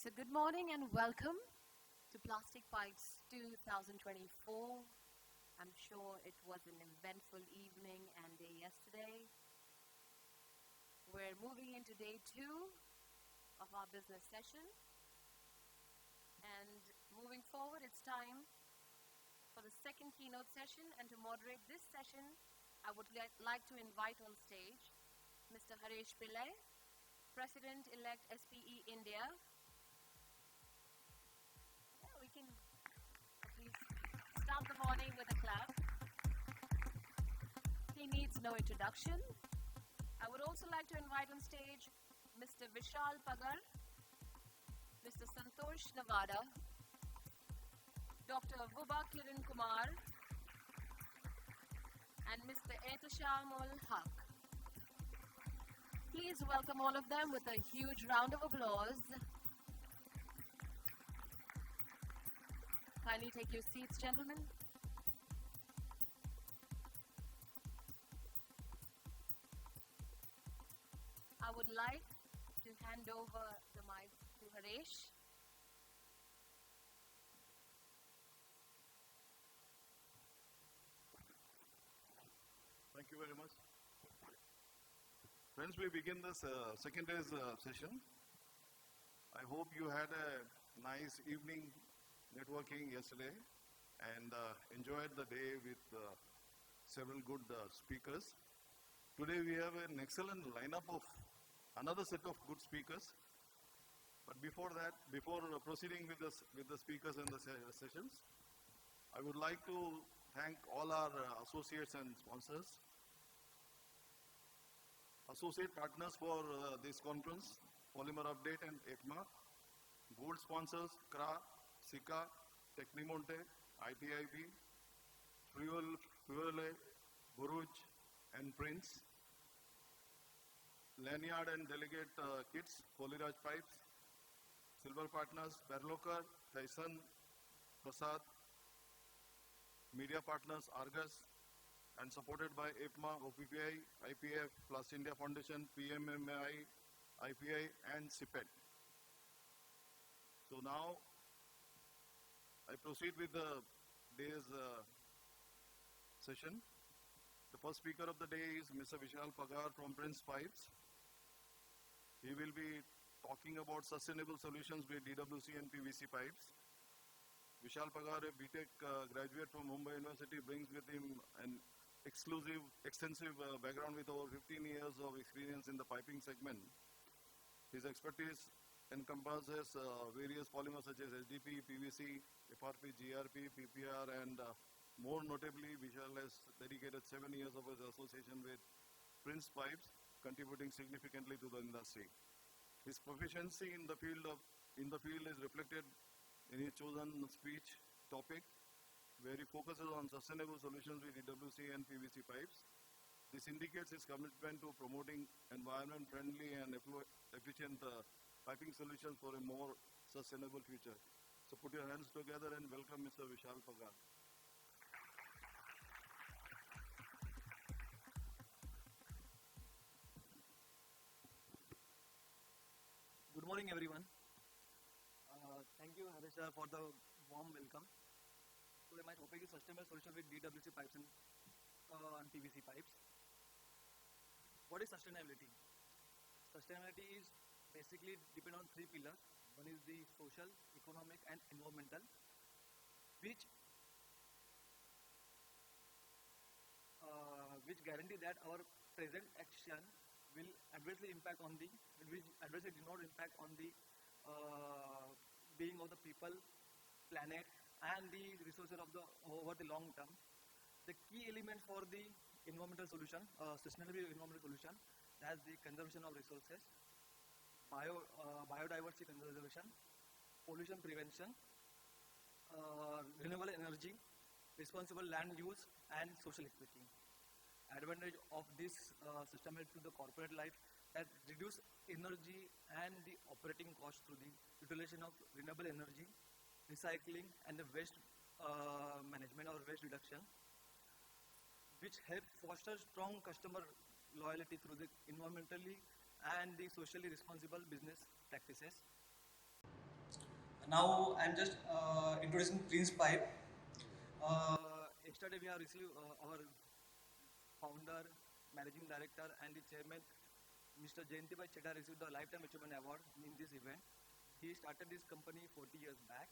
So good morning and welcome to Plastic Pipes 2024. I'm sure it was an eventful evening and day yesterday. We're moving into day 2 of our business session. And moving forward, it's time for the second keynote session. And to moderate this session, I would like to invite on stage Mr. Haresh Pillai, President-elect SPE India. We can at least start the morning with a clap. He needs no introduction. I would also like to invite on stage Mr. Vishal Pagar, Mr. Santosh Navada, Dr. Vuba Kiran Kumar, and Mr. Ehtashamul Haq. Please welcome all of them with a huge round of applause. Kindly take your seats, gentlemen. I would like to hand over the mic to Haresh. Thank you very much. Friends, we begin this second day's session. I hope you had a nice evening networking yesterday and enjoyed the day with several good speakers. Today we have an excellent lineup of another set of good speakers. But before that, before proceeding with the speakers and the sessions, I would like to thank all our associates and sponsors. Associate partners for this conference, Polymer Update and ECMA. Gold sponsors, CRA, SICA, Technimonte, ITIB, Fuele, Buruj, and Prince. Lanyard and Delegate Kits, Polyraj Pipes. Silver Partners, Berloker, Tyson, Prasad. Media Partners, Argus, and supported by EPMA, OPPI, IPF, Plus India Foundation, PMMI, IPI, and CPET. So now, I proceed with the day's session. The first speaker of the day is Mr. Vishal Pagar from Prince Pipes. He will be talking about sustainable solutions with DWC and PVC pipes. Vishal Pagar, a BTech graduate from Mumbai University, brings with him an extensive background with over 15 years of experience in the piping segment. His expertise encompasses various polymers such as SDP, PVC, FRP, GRP, PPR, and more notably, Vishal has dedicated 7 years of his association with Prince Pipes, contributing significantly to the industry. His proficiency in the field is reflected in his chosen speech topic, where he focuses on sustainable solutions with DWC and PVC pipes. This indicates his commitment to promoting environment-friendly and efficient piping solutions for a more sustainable future. So put your hands together and welcome Mr. Vishal Pagar. Good morning, everyone. Thank you, Harish, for the warm welcome. Today, my topic is sustainable solution with DWC pipes and PVC pipes. What is sustainability? Sustainability is basically depend on 3 pillars. One is the social, economic, and environmental, which guarantee that our present action will adversely impact on the being of the people, planet, and the resources of over the long term. The key element for the environmental solution, sustainable environmental solution, that's the conservation of resources, biodiversity conservation, pollution prevention, renewable energy, responsible land use, and social equity. Advantage of this sustainability to the corporate life that reduce energy and the operating cost through the utilization of renewable energy, recycling, and the waste management or waste reduction, which help foster strong customer loyalty through the environmentally and the socially responsible business practices. Now I'm just introducing Prince Pipe. Yesterday we have received our founder, managing director, and the chairman, Mr. Jayantibai Chedda, received the Lifetime Achievement Award in this event. He started this company 40 years back.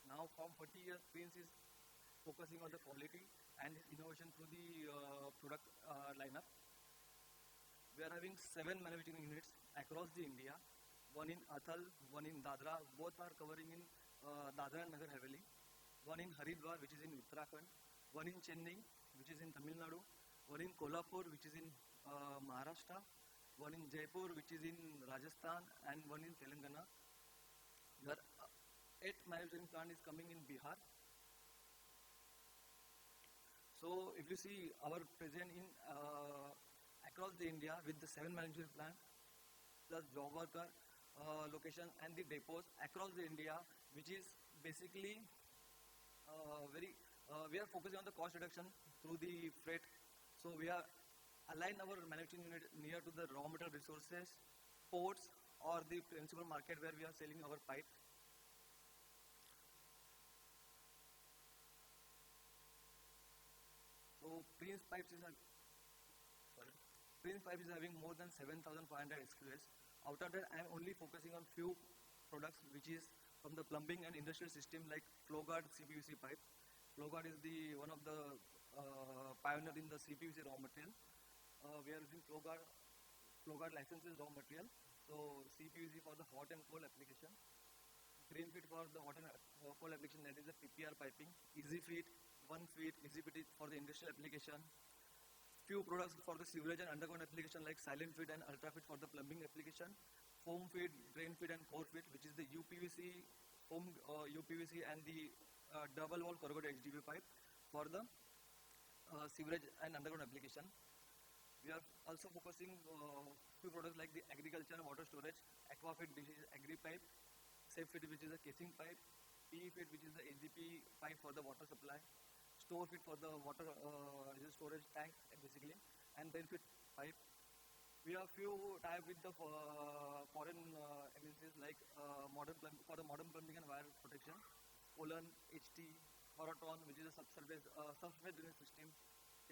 Now, from 40 years, Prince is focusing on the quality and innovation through the product lineup. We are having 7 manufacturing units across the India. One in Athal, one in Dadra. Both are covering in Dadra and Nagar Haveli. One in Haridwar, which is in Uttarakhand. One in Chennai, which is in Tamil Nadu. One in Kolhapur, which is in Maharashtra. One in Jaipur, which is in Rajasthan, and one in Telangana. There are 8 manufacturing plant is coming in Bihar. So if you see our presence in across the India with the 7 manufacturing plant plus job worker location and the depots across the India, which is basically we are focusing on the cost reduction through the freight. So we are align our manufacturing unit near to the raw material resources, ports, or the principal market where we are selling our pipe. So Prince Pipe is having more than 7,500 SKUs. Out of that, I am only focusing on few products, which is from the plumbing and industrial system like FlowGuard CPVC pipe. FlowGuard is the one of the pioneer in the CPVC raw material. We are using FlowGuard. FlowGuard licenses raw material. So CPVC for the hot and cold application. Green fit for the hot and cold application, that is the PPR piping. Easy fit, 1 feet, easy fit for the industrial application. Few products for the sewerage and underground application like silent fit and ultra fit for the plumbing application. Foam fit, drain fit and core fit, which is the UPVC, foam UPVC and the double wall corrugated HDPE pipe for the sewerage and underground application. We are also focusing few products like the agriculture and water storage, aqua fit, which is agri pipe, safe fit, which is a casing pipe, PE fit, which is the HDPE pipe for the water supply, store fit for the water storage tank basically, and then fit pipe. We have few tie with the foreign MNCs like for the modern plumbing and wire protection, Poland, HT, Horaton, which is a subsurface drainage system,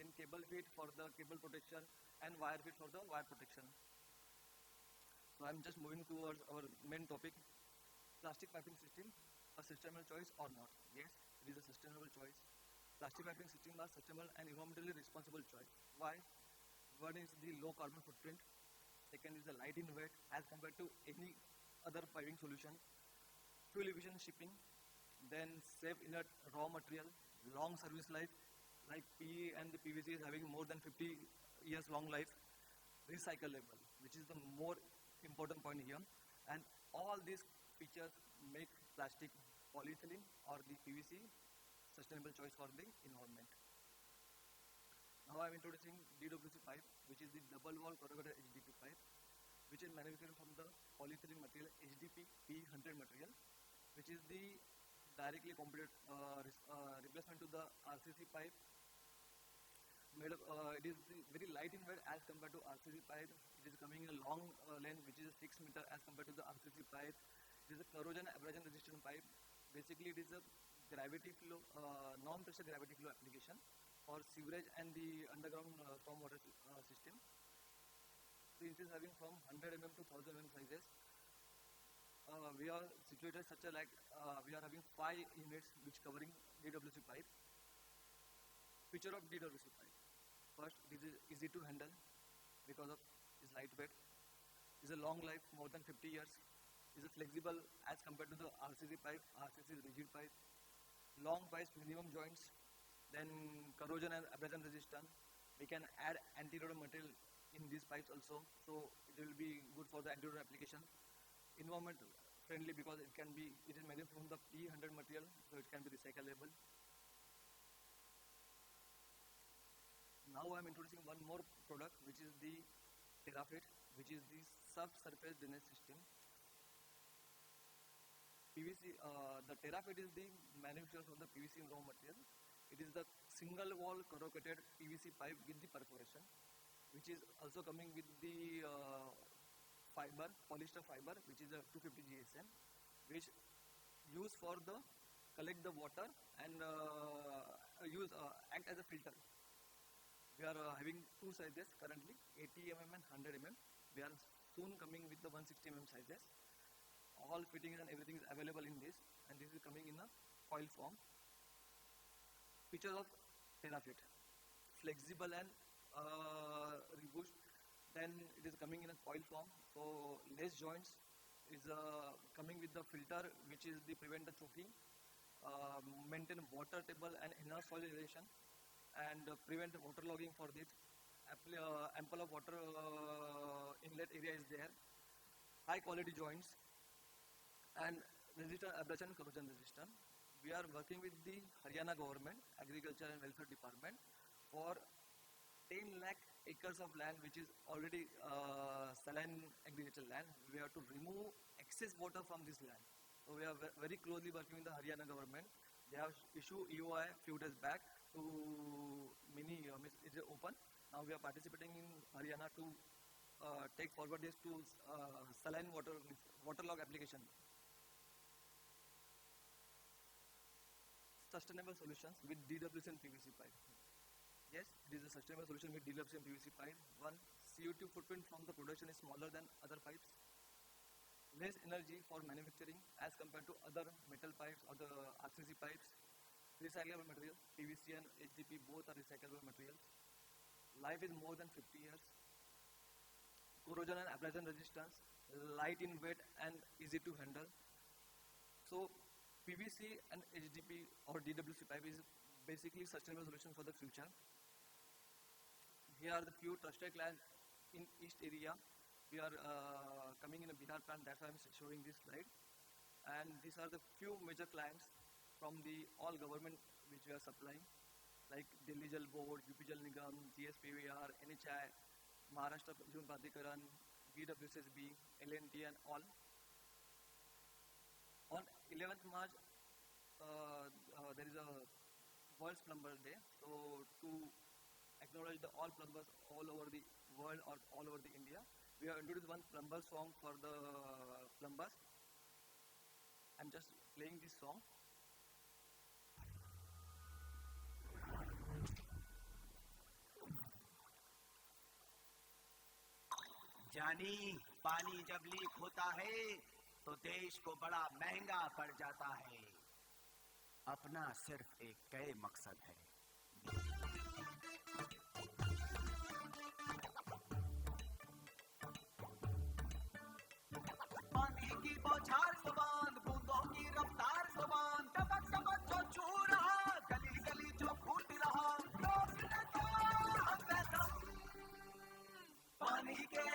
then cable fit for the cable protection and wire fit for the wire protection. So I'm just moving towards our main topic, plastic piping system, a sustainable choice or not? Yes, it is a sustainable choice. Plastic piping system are sustainable and environmentally responsible choice. Why? One is the low carbon footprint. Second is the light in weight as compared to any other piping solution. Fuel efficient shipping. Then save inert raw material. Long service life. Like PE and the PVC is having more than 50 years long life. Recyclable, which is the more important point here. And all these features make plastic polyethylene or the PVC sustainable choice for the environment. Now I am introducing DWC pipe, which is the double wall corrugated HDPE pipe, which is manufactured from the polyethylene material HDPE P100 material, which is the directly competitive replacement to the RCC pipe. It is very light in weight as compared to RCC pipe. It is coming in a long length, which is 6 meter as compared to the RCC pipe. It is a corrosion and abrasion resistant pipe. Basically, it is a gravity flow, non-pressure gravity flow application for sewerage and the underground stormwater system. This is having from 100 mm to 1000 mm sizes. We are situated such a like we are having 5 units which covering DWC pipe. Feature of DWC pipe. First, this is easy to handle because of its lightweight. Is a long life, more than 50 years. Is a flexible as compared to the RCC pipe. RCC is rigid pipe. Long pipes, minimum joints, then corrosion and abrasion resistant. We can add anti-rodent material in these pipes also, so it will be good for the anti-rodent application. Environment friendly because it is made from the P100 material, so it can be recyclable. Now I am introducing one more product, which is the TerraFit, which is the subsurface drainage system. PVC, the TerraFit is the manufacturer of the PVC raw material. It is the single wall corrugated PVC pipe with the perforation, which is also coming with the fiber, polyester fiber, which is a 250 GSM. which use for the collect the water and act as a filter. We are having two sizes currently, 80 mm and 100 mm. We are soon coming with the 160 mm sizes. All fittings and everything is available in this, and this is coming in a coil form. Features of TerraFit: flexible and reboost. Then it is coming in a coil form, so less joints. Is coming with the filter, which is the prevent the choking, maintain water table and enhance soil aeration, and prevent waterlogging for this. Ample of water inlet area is there. High quality joints and resistant abrasion corrosion resistant. We are working with the Haryana government, Agriculture and Welfare Department for 10 lakh acres of land which is already saline agricultural land. We have to remove excess water from this land. So we are very closely working with the Haryana government. They have issued EOI few days back to mini, it is open. Now we are participating in Haryana to take forward this to saline waterlog application. Sustainable solutions with DWC and PVC pipe. Yes, it is a sustainable solution with DWC and PVC pipe. One, CO2 footprint from the production is smaller than other pipes. Less energy for manufacturing as compared to other metal pipes or the RCC pipes. Recyclable material, PVC and HDP both are recyclable materials. Life is more than 50 years. Corrosion and abrasion resistance, light in weight and easy to handle. So PVC and HDP or DWC pipe is basically sustainable solution for the future. Here are the few trusted clients in East area. We are coming in a Bihar plant, that's why I'm showing this slide. And these are the few major clients from the all government which we are supplying, like Delhi Jal Board, UP Jal Nigam, GSPVR, NHI, Maharashtra Jal Pradhikaran, BWSSB, L&T and all. On 11th March, there is a World Plumber Day. So to acknowledge the all plumbers all over the world or all over the India, we have introduced one plumber song for the plumbers. I'm just playing this song. जानी पानी जब leak होता है तो देश को बड़ा महंगा पड़ जाता है। अपना सिर्फ एक तय मकसद है। पानी की बौछार समान, बूंदों की रफ्तार समान, टपक टपक जो छू रहा, गली गली जो फूट रहा, रोकने को हम बेदम। पानी के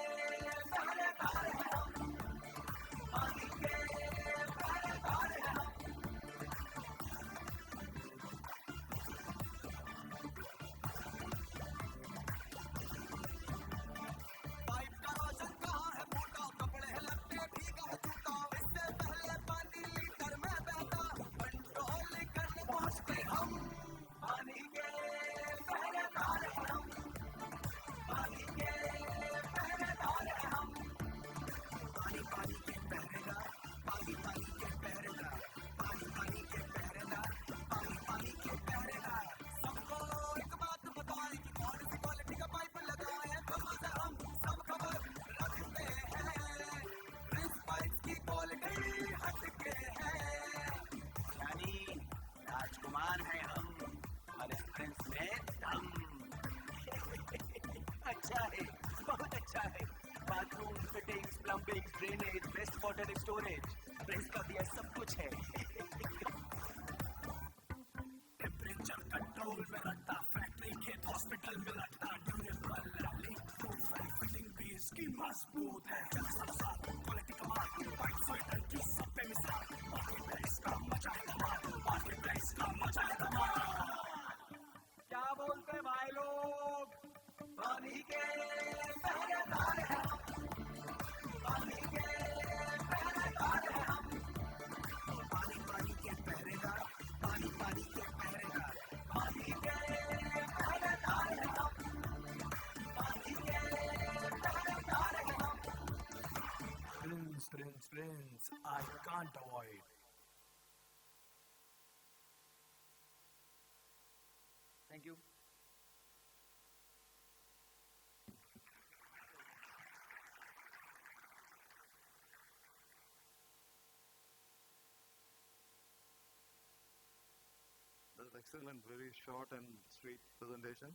पहरेदार हैं हम, पानी के पहरेदार हैं हम। पाइप का रोशन कहाँ है फूटा, कपड़े लगते भीगा है जूता, इससे पहले पानी लीटर में बहता, कंट्रोल करने पहुँचते हम। पानी के पहरेदार हैं हम, पानी के पहरेदार हैं हम। पानी पानी के पहरेदार, पानी पानी के पहरेदार, पानी पानी के पहरेदार, पानी पानी के पहरेदार। सबको एक बात बताएं कि कौन सी क्वालिटी का पाइप लगाएं, तो से हम सब खबर रखते हैं। प्रिंस पाइप की क्वालिटी हटके है, यानी राजकुमार हैं हम और इस प्रिंस में दम। अच्छा है, बहुत अच्छा है। Bathroom fittings, plumbing, drainage, waste water storage, Prince का दिया सब कुछ है। टेम्परेचर कंट्रोल में रखता, फैक्ट्री खेत हॉस्पिटल में रखता, ड्यूरेबल लीक प्रूफ है, फिटिंग भी इसकी मजबूत है। चल सब साथ क्वालिटी कमाल, पाइप स्वेटर की सब पे मिसाल, मार्केट प्लेस का मजा है धमाल, मार्केट प्लेस का मजा है धमाल। क्या बोलते भाई लोग? पानी के पहरेदार हैं हम, पानी के पहरेदार हैं हम। पानी पानी के पहरेदार, पानी पानी के पहरेदार, पानी के पहरेदार हैं हम, पानी के पहरेदार हैं हम। questions I can't avoid. Thank you. That's excellent, very short and sweet presentation.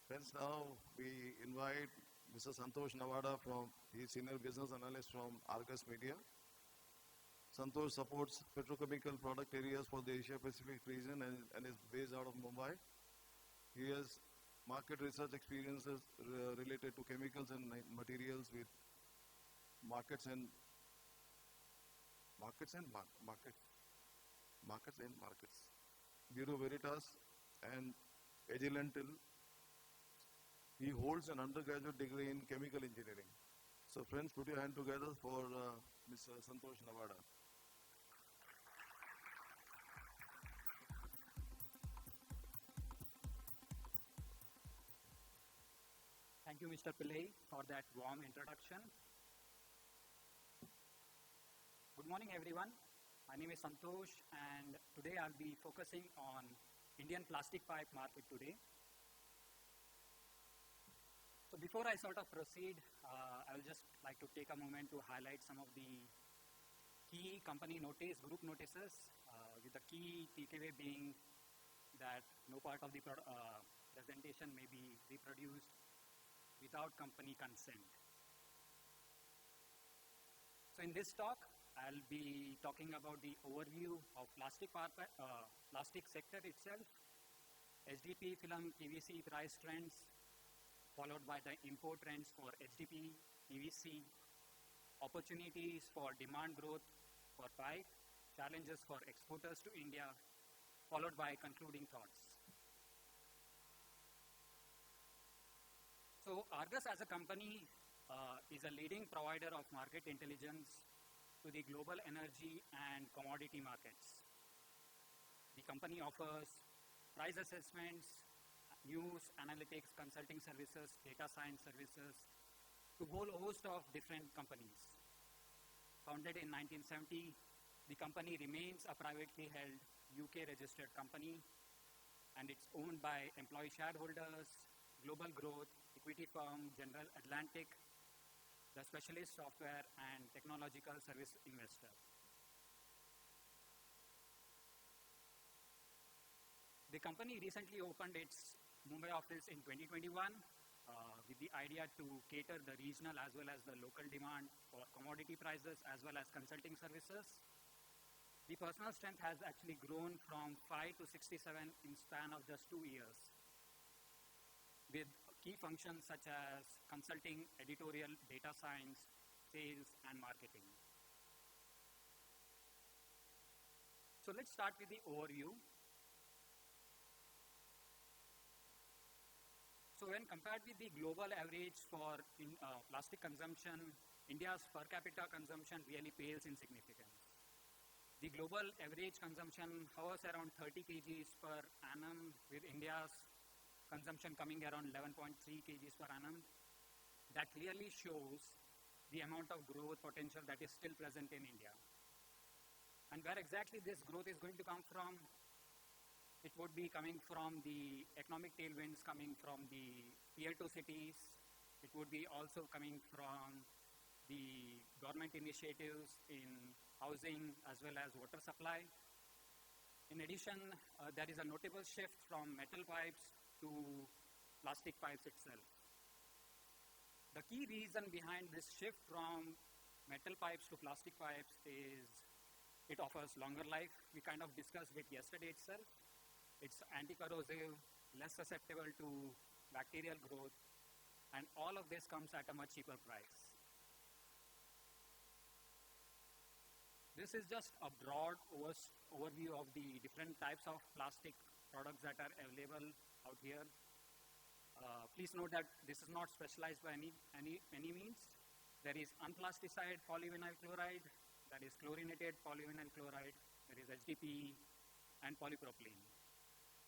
Friends, now we invite Mr. Santosh Nawada from, he's Senior Business Analyst from Argus Media. Santosh supports petrochemical product areas for the Asia Pacific region and is based out of Mumbai. He has market research experiences related to chemicals and materials with markets and markets. Bureau Veritas and Agilentil. He holds an undergraduate degree in chemical engineering. So friends, put your hand together for Mr. Santosh Nawada. Thank you, Mr. Pillai, for that warm introduction. Good morning, everyone. My name is Santosh, and today I'll be focusing on Indian plastic pipe market today. So before I sort of proceed, I will just like to take a moment to highlight some of the key company group notices, with the key takeaway being that no part of the presentation may be reproduced without company consent. So in this talk, I'll be talking about the overview of plastic sector itself, HDPE film PVC price trends, followed by the import trends for HDPE, PVC, opportunities for demand growth for pipe, challenges for exporters to India, followed by concluding thoughts. So Argus as a company is a leading provider of market intelligence to the global energy and commodity markets. The company offers price assessments, news, analytics, consulting services, data science services to a whole host of different companies. Founded in 1970, the company remains a privately held UK registered company, and it's owned by employee shareholders, Global Growth, equity firm General Atlantic, the specialist software and technological service investor. The company recently opened its Mumbai office in 2021 with the idea to cater the regional as well as the local demand for commodity prices as well as consulting services. The personnel strength has actually grown from 5 to 67 in span of just 2 years, with key functions such as consulting, editorial, data science, sales, and marketing. So let's start with the overview. So when compared with the global average for plastic consumption, India's per capita consumption really pales in significance. The global average consumption hovers around 30 kgs per annum, with India's consumption coming around 11.3 kgs per annum. That clearly shows the amount of growth potential that is still present in India. And where exactly this growth is going to come from? It would be coming from the economic tailwinds coming from the tier 2 cities. It would be also coming from the government initiatives in housing as well as water supply. In addition, there is a notable shift from metal pipes to plastic pipes itself. The key reason behind this shift from metal pipes to plastic pipes is it offers longer life. We kind of discussed it yesterday itself. It's anti-corrosive, less susceptible to bacterial growth, and all of this comes at a much cheaper price. This is just a broad overview of the different types of plastic products that are available out here. Please note that this is not specialized by any means. There is unplasticized polyvinyl chloride, that is chlorinated polyvinyl chloride, there is HDPE, and polypropylene.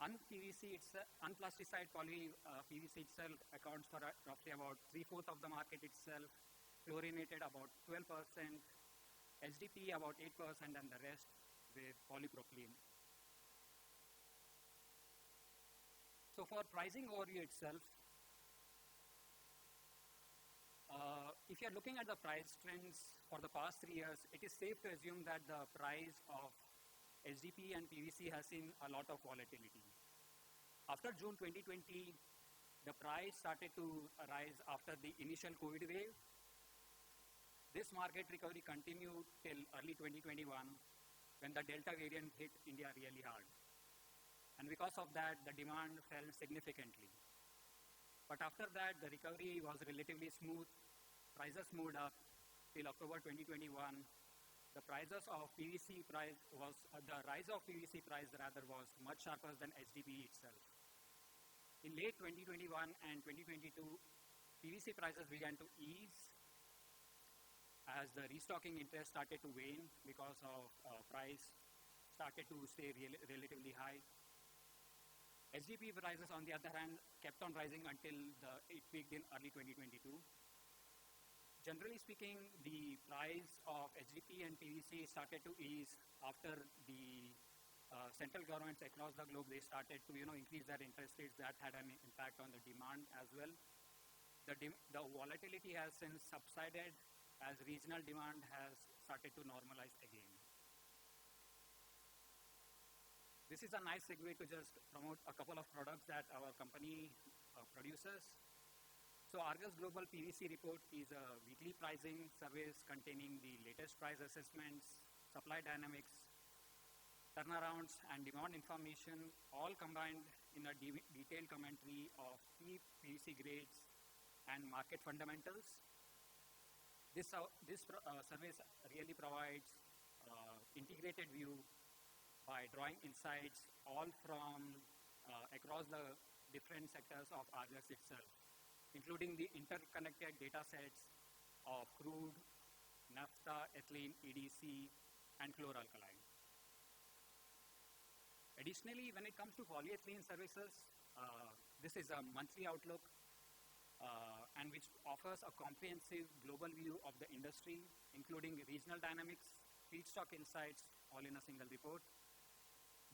Unplasticized PVC itself accounts for roughly about 3/4 of the market itself, chlorinated about 12%, HDPE about 8%, and the rest with polypropylene. So for pricing overview itself, if you're looking at the price trends for the past 3 years, it is safe to assume that the price of HDPE and PVC has seen a lot of volatility. After June 2020, the price started to rise after the initial COVID wave. This market recovery continued till early 2021 when the Delta variant hit India really hard. And because of that, the demand fell significantly. But after that, the recovery was relatively smooth. Prices moved up till October 2021. The prices of PVC price was, the rise of PVC price rather was much sharper than HDPE itself. In late 2021 and 2022, PVC prices began to ease as the restocking interest started to wane because of price started to stay relatively high. HDPE prices, on the other hand, kept on rising until it peaked in early 2022. Generally speaking, the price of HDPE and PVC started to ease after the central governments across the globe, they started to increase their interest rates. That had an impact on the demand as well. The volatility has since subsided as regional demand has started to normalize again. This is a nice segue to just promote a couple of products that our company produces. So Argus Global PVC Report is a weekly pricing service containing the latest price assessments, supply dynamics, turnarounds, and demand information, all combined in a detailed commentary of key PVC grades and market fundamentals. This service really provides integrated view by drawing insights all from across the different sectors of Argus itself, including the interconnected data sets of crude, naphtha, ethylene, EDC, and chloralkali. Additionally, when it comes to polyethylene services, this is a monthly outlook and which offers a comprehensive global view of the industry, including regional dynamics, feedstock insights, all in a single report.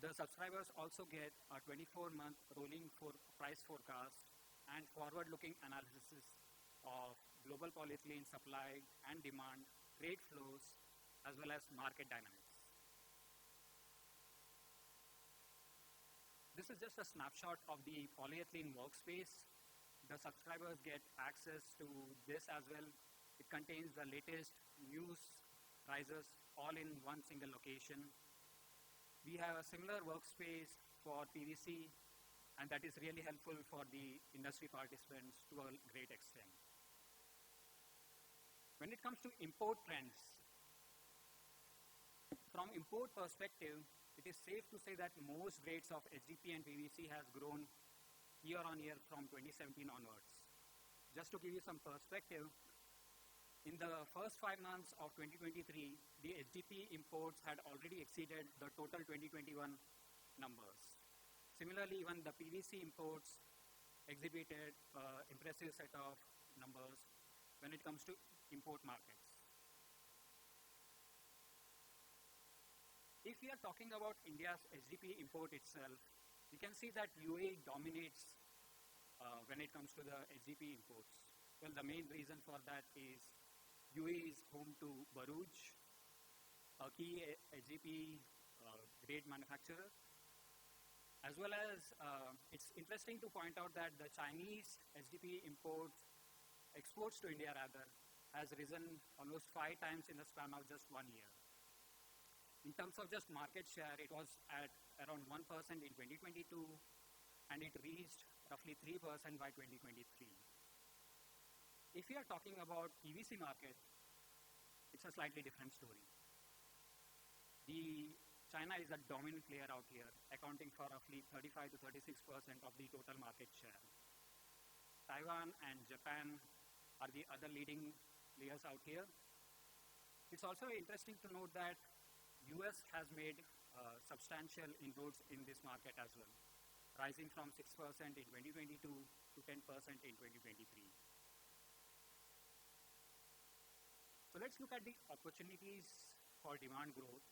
The subscribers also get a 24-month rolling price forecast and forward-looking analysis of global polyethylene supply and demand, trade flows, as well as market dynamics. This is just a snapshot of the polyethylene workspace. The subscribers get access to this as well. It contains the latest news, prices, all in one single location. We have a similar workspace for PVC, and that is really helpful for the industry participants to a great extent. When it comes to import trends, from import perspective, it is safe to say that most grades of HDPE and PVC has grown year on year from 2017 onwards. Just to give you some perspective, in the first 5 months of 2023, the HDPE imports had already exceeded the total 2021 numbers. Similarly, even the PVC imports exhibited an impressive set of numbers when it comes to import markets. If we are talking about India's HDPE import itself, we can see that UAE dominates when it comes to the HDPE imports. Well, the main reason for that is UAE is home to Baruj, a key HDPE grade manufacturer, as well as it's interesting to point out that the Chinese HDPE exports to India rather, has risen almost 5 times in the span of just 1 year. In terms of just market share, it was at around 1% in 2022, and it reached roughly 3% by 2023. If we are talking about PVC market, it's a slightly different story. China is a dominant player out here, accounting for roughly 35 to 36% of the total market share. Taiwan and Japan are the other leading players out here. It's also interesting to note that US has made substantial inroads in this market as well, rising from 6% in 2022 to 10% in 2023. So let's look at the opportunities for demand growth.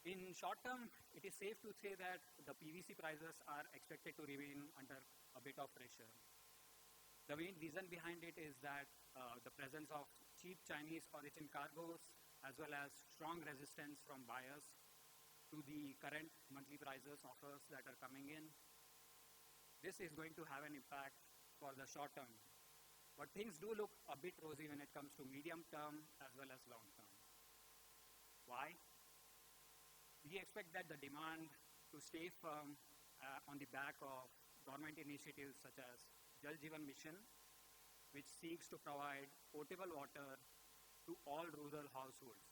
In short term, it is safe to say that the PVC prices are expected to remain under a bit of pressure. The main reason behind it is that the presence of cheap Chinese origin cargoes as well as strong resistance from buyers to the current monthly prices offers that are coming in. This is going to have an impact for the short term. But things do look a bit rosy when it comes to medium term as well as long term. Why? We expect that the demand to stay firm on the back of government initiatives such as Jal Jeevan Mission, which seeks to provide potable water to all rural households.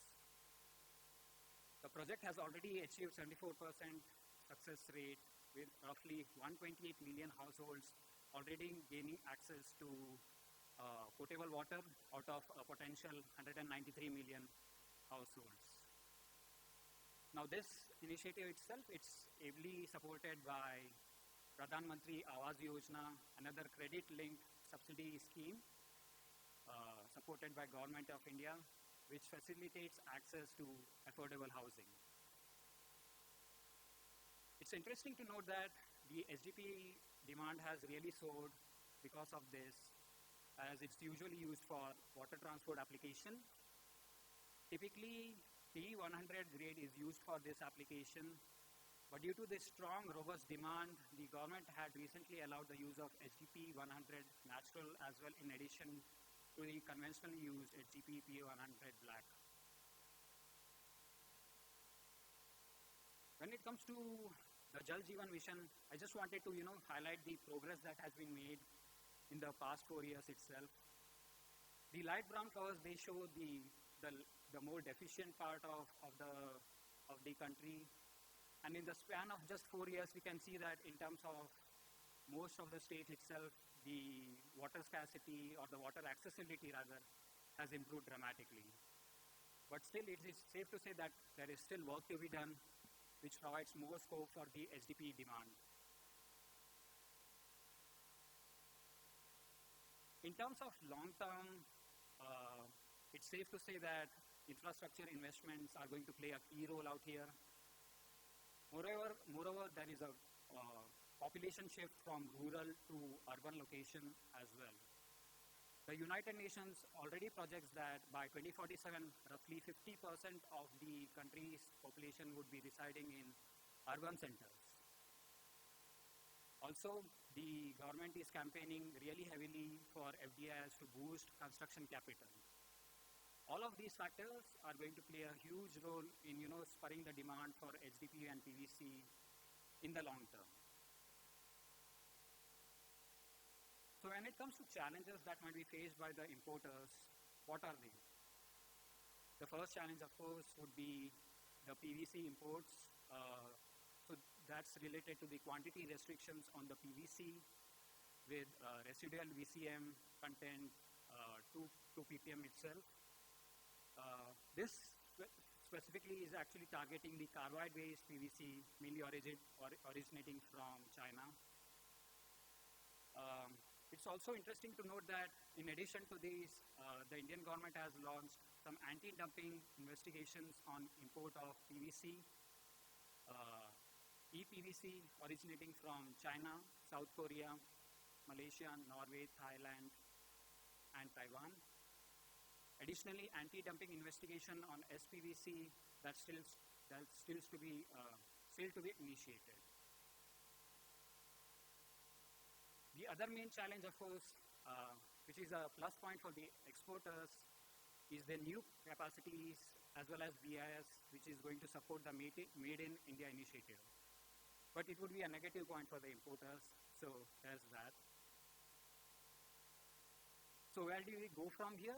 The project has already achieved 74% success rate with roughly 128 million households already gaining access to potable water out of a potential 193 million households. Now this initiative itself, it's ably supported by Pradhan Mantri Awas Yojana, another credit-linked subsidy scheme supported by Government of India, which facilitates access to affordable housing. It's interesting to note that the SGP demand has really soared because of this, as it's usually used for water transport application. Typically, P100 grade is used for this application, but due to this strong, robust demand, the government had recently allowed the use of SGP 100 natural as well, in addition to the conventionally used SGP P100 black. When it comes to the Jal Jeevan Mission, I just wanted to highlight the progress that has been made in the past 4 years itself. The light brown curves, they show the more deficient part of the country. And in the span of just 4 years, we can see that in terms of most of the state itself, the water scarcity or the water accessibility rather has improved dramatically. But still, it is safe to say that there is still work to be done, which provides more scope for the SDP demand. In terms of long term, it's safe to say that infrastructure investments are going to play a key role out here. Moreover, there is a population shift from rural to urban location as well. The United Nations already projects that by 2047, roughly 50% of the country's population would be residing in urban centers. Also, the government is campaigning really heavily for FDIs to boost construction capital. All of these factors are going to play a huge role in spurring the demand for HDPE and PVC in the long term. So when it comes to challenges that might be faced by the importers, what are they? The first challenge, of course, would be the PVC imports. So that's related to the quantity restrictions on the PVC with residual VCM content to ppm itself. This specifically is actually targeting the carbide-based PVC, mainly originating from China. It's also interesting to note that in addition to these, the Indian government has launched some anti-dumping investigations on import of PVC, ePVC originating from China, South Korea, Malaysia, Norway, Thailand, and Taiwan. Additionally, anti-dumping investigation on SPVC that's still to be initiated. The other main challenge, of course, which is a plus point for the exporters, is the new capacities as well as BIS, which is going to support the Made in India initiative. But it would be a negative point for the importers, so there's that. So where do we go from here?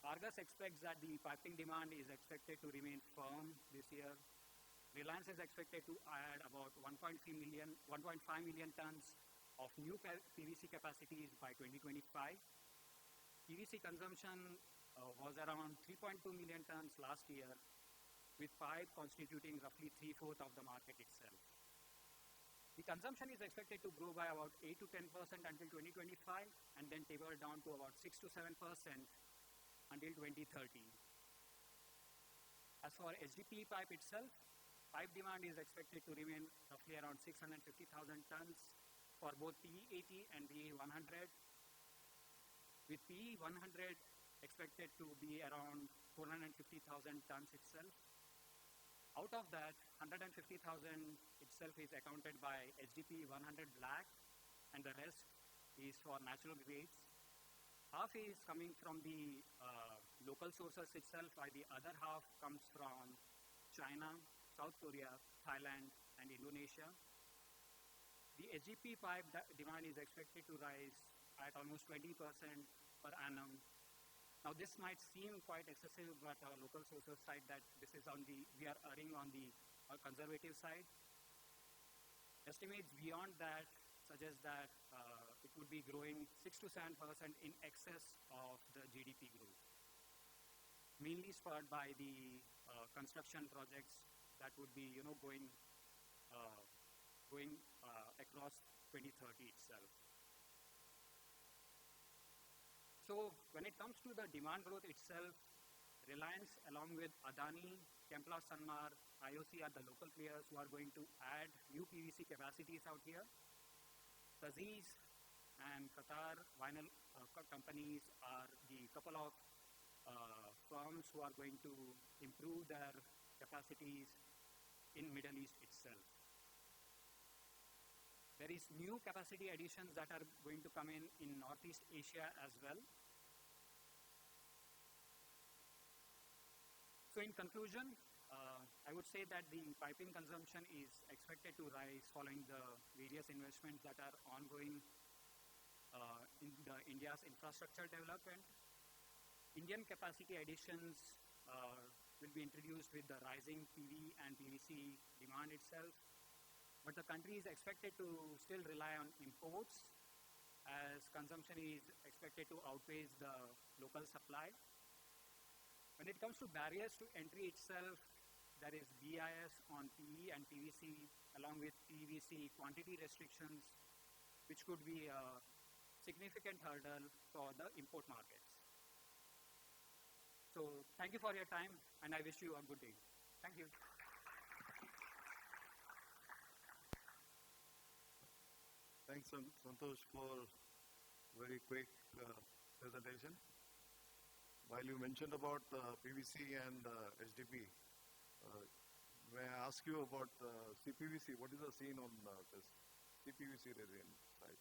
Argus expects that the piping demand is expected to remain firm this year. Reliance is expected to add about 1.5 million tons of new PVC capacities by 2025. PVC consumption was around 3.2 million tons last year, with pipe constituting roughly 3/4 of the market itself. The consumption is expected to grow by about 8 to 10% until 2025, and then taper down to about 6 to 7% until 2030. As for HDPE pipe itself, pipe demand is expected to remain roughly around 650,000 tons for both PE80 and PE100, with PE100 expected to be around 450,000 tons itself. Out of that, 150,000 itself is accounted by HDPE 100 black, and the rest is for natural grades. Half is coming from the local sources itself, while the other half comes from China, South Korea, Thailand, and Indonesia. The HDPE pipe demand is expected to rise at almost 20% per annum. Now, this might seem quite excessive, but our local sources cite that this is we are erring on the conservative side. Estimates beyond that suggest that it would be growing 6 to 7% in excess of the GDP growth, mainly spurred by the construction projects that would be, going across 2030 itself. So when it comes to the demand growth itself, Reliance, along with Adani, Kempla Sanmar, IOC are the local players who are going to add new PVC capacities out here. Aziz and Qatar vinyl companies are the couple of firms who are going to improve their capacities in Middle East itself. There is new capacity additions that are going to come in Northeast Asia as well. So in conclusion, I would say that the piping consumption is expected to rise following the various investments that are ongoing in India's infrastructure development. Indian capacity additions will be introduced with the rising PV and PVC demand itself. But the country is expected to still rely on imports, as consumption is expected to outpace the local supply. When it comes to barriers to entry itself, there is BIS on PE and PVC, along with PVC quantity restrictions, which could be a significant hurdle for the import markets. So thank you for your time, and I wish you a good day. Thank you. Thanks, Santosh, for very quick presentation. While you mentioned about PVC and HDP, may I ask you about CPVC? What is the scene on this CPVC resin side?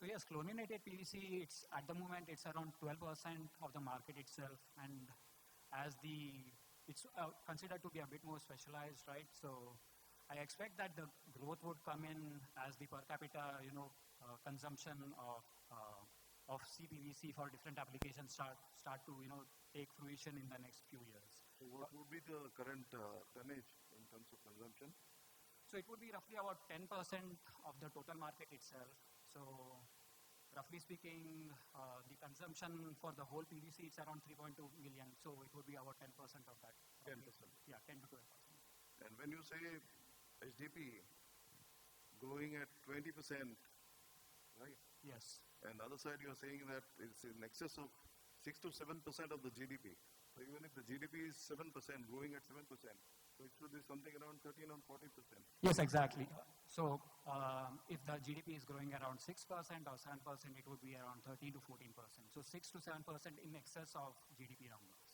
So yes, chlorinated PVC, at the moment it's around 12% of the market itself, and it's considered to be a bit more specialized, right? So I expect that the growth would come in as the per capita, consumption of CPVC for different applications start to, take fruition in the next few years. So what would be the current tonnage in terms of consumption? So it would be roughly about 10% of the total market itself. So roughly speaking, the consumption for the whole PVC is around 3.2 million. So it would be about 10% of that. 10%. Yeah, 10 to 12%. And when you say HDP growing at 20%, right? Yes. And the other side, you're saying that it's in excess of 6 to 7% of the GDP. So even if the GDP is 7%, growing at 7%, so it should be something around 13 or 40%. Yes, exactly. So if the GDP is growing around 6% or 7%, it would be around 13 to 14%. So 6 to 7% in excess of GDP numbers.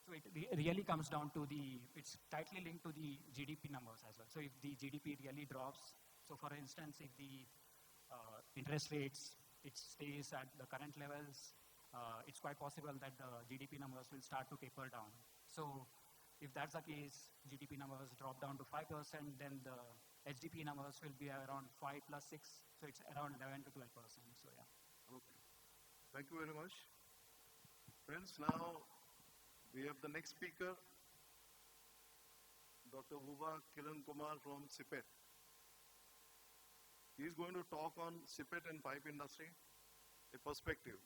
So it really comes down to it's tightly linked to the GDP numbers as well. So if the GDP really drops, so for instance, if the interest rates, it stays at the current levels, it's quite possible that the GDP numbers will start to taper down. So if that's the case, GDP numbers drop down to 5%, then the HDP numbers will be around 5 plus 6, so it's around 11 to 12%. So yeah. Okay. Thank you very much. Friends, now we have the next speaker, Dr. Bhuba Kiran Kumar from SPET. He is going to talk on SPET and pipe industry, a perspective.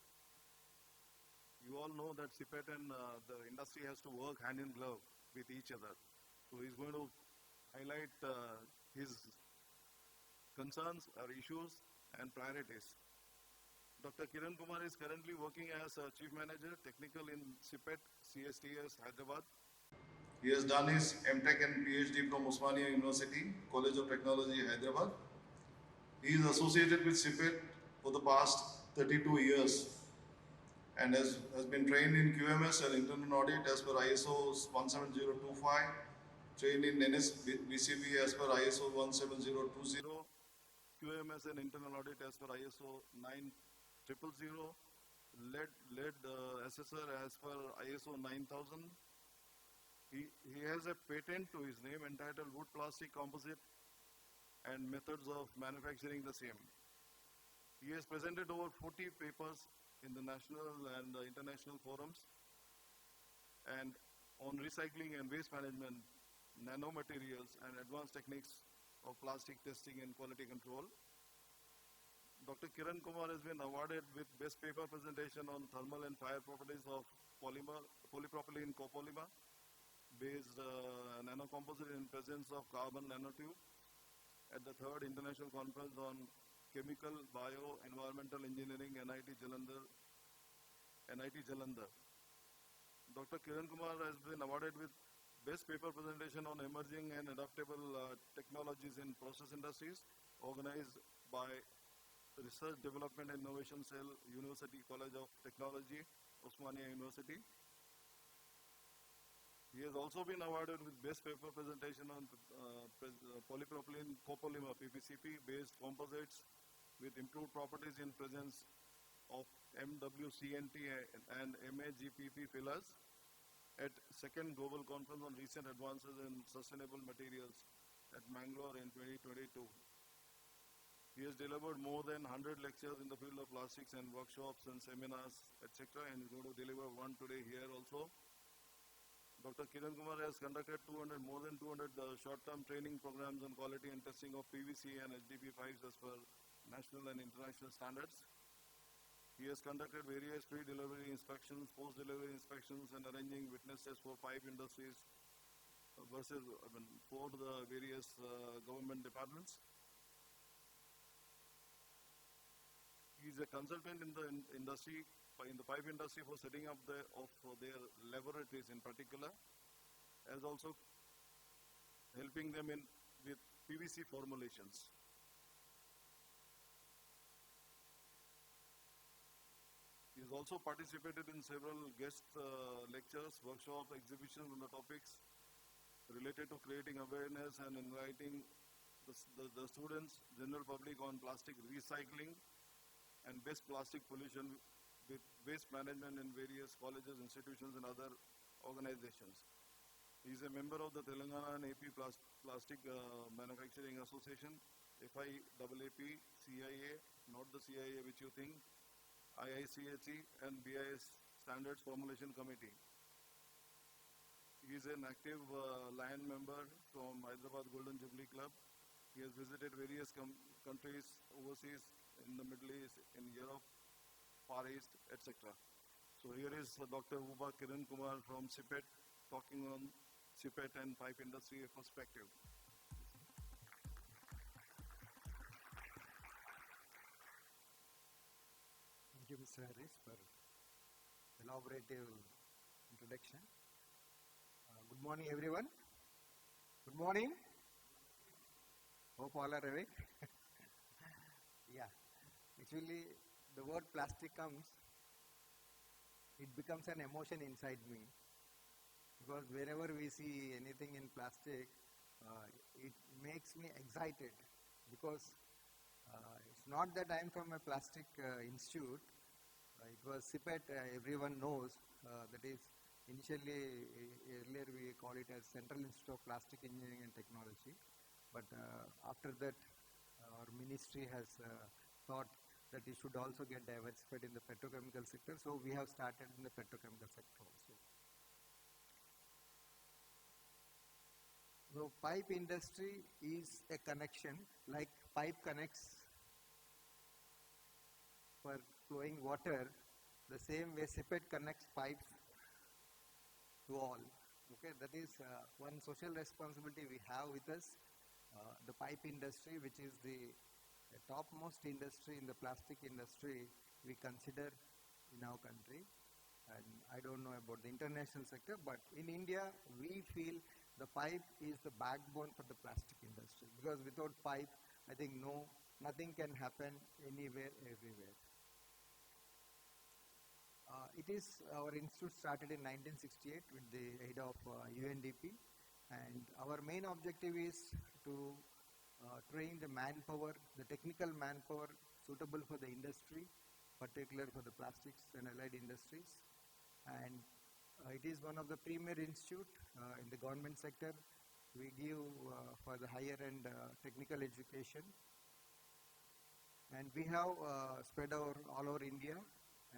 You all know that SPET and the industry has to work hand in glove with each other. So he's going to highlight his concerns or issues and priorities. Dr. Kiran Kumar is currently working as a Chief Manager, Technical in CPET, CSTS, Hyderabad. He has done his MTech and PhD from Osmania University, College of Technology, Hyderabad. He is associated with CPET for the past 32 years and has been trained in QMS and internal audit as per ISO 17025, trained in NSBCB as per ISO 17020, QMS and internal audit as per ISO 9000, led assessor as per ISO 9000. He has a patent to his name entitled Wood Plastic Composite and Methods of Manufacturing the Same. He has presented over 40 papers in the national and international forums and on recycling and waste management, nanomaterials and advanced techniques of plastic testing and quality control. Dr. Kiran Kumar has been awarded with Best Paper Presentation on Thermal and Fire Properties of Polypropylene Copolymer based nanocomposite in presence of carbon nanotube at the 3rd International Conference on Chemical, Bio, Environmental Engineering, NIT Jalandhar. Dr. Kiran Kumar has been awarded with Best Paper Presentation on Emerging and Adaptable Technologies in Process Industries, organized by Research Development and Innovation Cell, University College of Technology, Osmania University. He has also been awarded with Best Paper Presentation on Polypropylene Copolymer PPCP based composites with improved properties in presence of MWCNT and MAGPP pillars at 2nd Global Conference on Recent Advances in Sustainable Materials at Mangalore in 2022. He has delivered more than 100 lectures in the field of plastics and workshops and seminars, etc. and is going to deliver one today here also. Dr. Kiran Kumar has conducted more than 200 short-term training programs on quality and testing of PVC and HDPE pipes as per national and international standards. He has conducted various pre-delivery inspections, post-delivery inspections, and arranging witness tests for pipe industries for the various government departments. He is a consultant in the industry, in the pipe industry, for setting up their laboratories in particular, as also helping them with PVC formulations. He has also participated in several guest lectures, workshops, exhibitions on the topics related to creating awareness and inviting the students, general public on plastic recycling and best plastic pollution with waste management in various colleges, institutions and other organizations. He is a member of the Telangana and AP Plastic Manufacturing Association, FIAAP, CIA, not the CIA which you think, IICHE and BIS Standards Formulation Committee. He is an active Lion member from Hyderabad Golden Jubilee Club. He has visited various countries overseas, in the Middle East, in Europe, Far East, etc. So here is Dr. Uba Kiran Kumar from CPET talking on CPET and pipe industry perspective. Thank you, Mr. Harris, for elaborative introduction. Good morning, everyone. Good morning. Hope all are awake. Yeah, actually, the word plastic comes, it becomes an emotion inside me, because wherever we see anything in plastic, it makes me excited, because it's not that I'm from a plastic institute. It was CPET, everyone knows, that is initially, earlier we call it as Central Institute of Plastic Engineering and Technology, but after that our ministry has thought that it should also get diversified in the petrochemical sector, so we have started in the petrochemical sector also. So pipe industry is a connection, like pipe connects for flowing water, the same way CPET connects pipes to all. Okay, that is one social responsibility we have with us. The pipe industry, which is the topmost industry in the plastic industry, we consider in our country. And I don't know about the international sector, but in India, we feel the pipe is the backbone for the plastic industry, because without pipe, I think nothing can happen anywhere, everywhere. Our institute started in 1968 with the aid of UNDP, and our main objective is to train the manpower, the technical manpower suitable for the industry, particularly for the plastics and allied industries. And it is one of the premier institute in the government sector. We give for the higher end technical education, and we have spread all over India,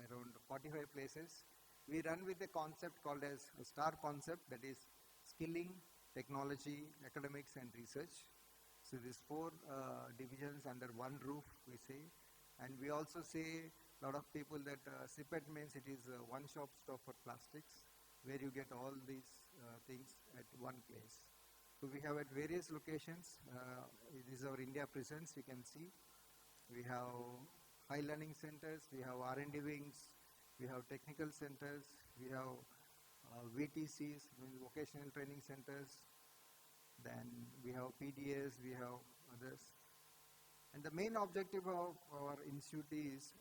around 45 places. We run with a concept called as a STAR concept, that is skilling, technology, academics and research. So these four divisions under one roof, we say. And we also say, a lot of people, that SPET means it is a one-stop shop for plastics, where you get all these things at one place. So we have at various locations. This is our India presence, you can see. We have high learning centers, we have R&D wings, we have technical centers, we have VTCs, vocational training centers, then we have PDAs, we have others. And the main objective of our institute is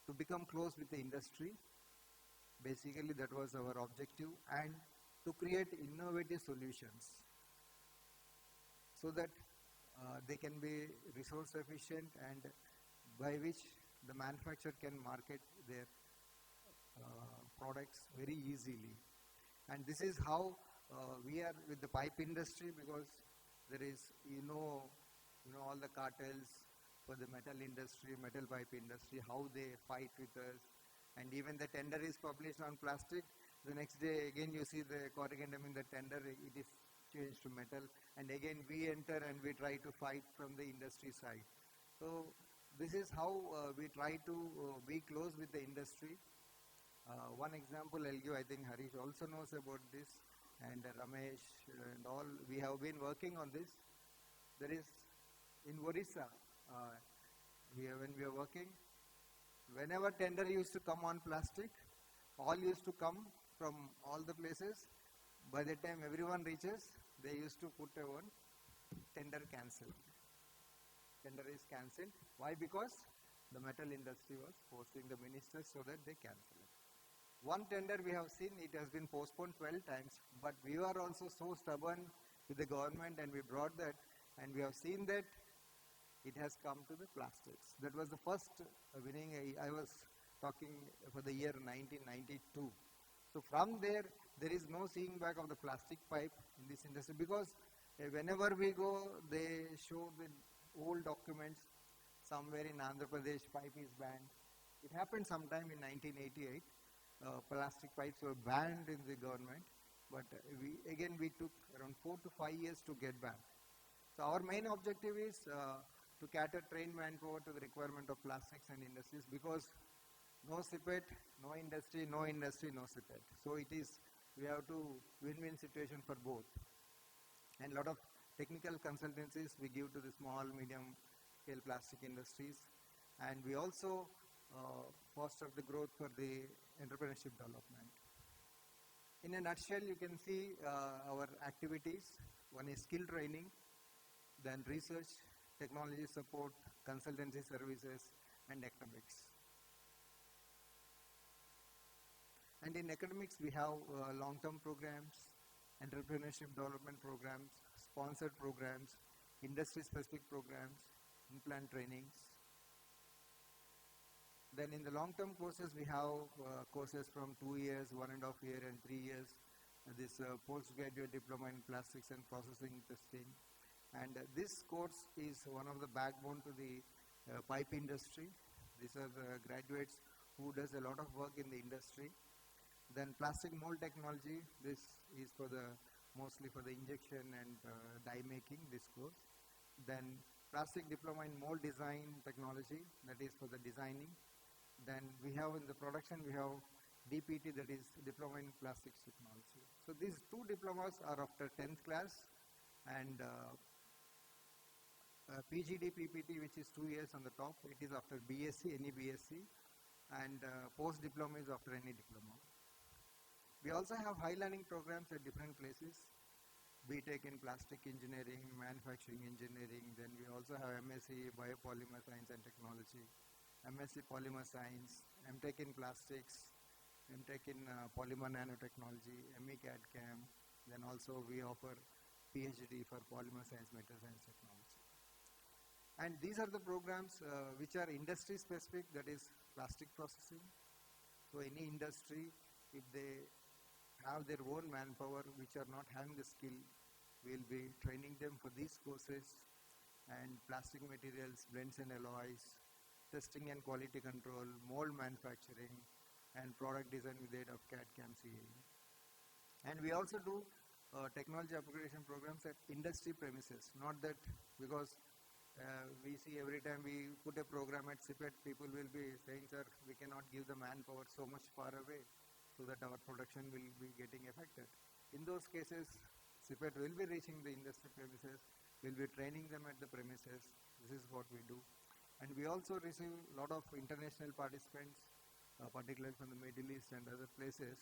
to become close with the industry. Basically, that was our objective, and to create innovative solutions so that they can be resource efficient, and by which the manufacturer can market their products very easily. And this is how we are with the pipe industry, because there is, all the cartels for the metal industry, metal pipe industry, how they fight with us. And even the tender is published on plastic. The next day, again, you see the corrigendum in the tender, it is changed to metal. And again, we enter and we try to fight from the industry side. So this is how we try to be close with the industry. One example I'll give, I think Harish also knows about this, and Ramesh and all, we have been working on this. There is, in Orissa, when we are working, whenever tender used to come on plastic, all used to come from all the places. By the time everyone reaches, they used to put a one, tender cancelled. Tender is cancelled. Why? Because the metal industry was forcing the ministers so that they cancel it. One tender we have seen, it has been postponed 12 times, but we were also so stubborn with the government, and we brought that, and we have seen that it has come to the plastics. That was the first winning. I was talking for the year 1992. So from there is no seeing back of the plastic pipe in this industry, because whenever we go, they show the old documents. Somewhere in Andhra Pradesh, pipe is banned. It happened sometime in 1988. Plastic pipes were banned in the government, but we took around 4 to 5 years to get back. So our main objective is to cater trained manpower to the requirement of plastics and industries, because no SPET, no industry, no industry, no SPET. So we have to win-win situation for both. And a lot of technical consultancies we give to the small, medium scale plastic industries, and we also foster the growth for the entrepreneurship development. In a nutshell, you can see our activities. One is skill training, then research, technology support, consultancy services, and academics. And in academics, we have long-term programs, entrepreneurship development programs, sponsored programs, industry-specific programs, in-plant trainings. Then in the long-term courses, we have courses from 2 years, 1.5 years, and 3 years. This postgraduate diploma in plastics and processing testing. And this course is one of the backbone to the pipe industry. These are the graduates who does a lot of work in the industry. Then plastic mold technology, this is mostly for the injection and die making, this course. Then plastic diploma in mold design technology, that is for the designing. Then we have in the production, we have DPT, that is diploma in plastics technology. So these two diplomas are after 10th class, and PGD PPT, which is 2 years on the top, it is after BSc, any BSc, and post-diploma is after any diploma. We also have high learning programs at different places. BTech in plastic engineering, manufacturing engineering, then we also have MSc Biopolymer Science and Technology, MSc Polymer Science, MTech in Plastics, MTech in Polymer Nanotechnology, ME CAD-CAM, then also we offer PhD for Polymer Science, Material Science Technology. And these are the programs which are industry specific, that is plastic processing. So any industry, if they have their own manpower which are not having the skill, we'll be training them for these courses, and plastic materials, blends and alloys, testing and quality control, mold manufacturing, and product design with aid of CAD-CAM CAE. And we also do technology upgradation programs at industry premises, not that because we see every time we put a program at SPET, people will be saying, sir, we cannot give the manpower so much far away so that our production will be getting affected. In those cases, SPET will be reaching the industry premises, we'll be training them at the premises. This is what we do. And we also receive a lot of international participants, particularly from the Middle East and other places.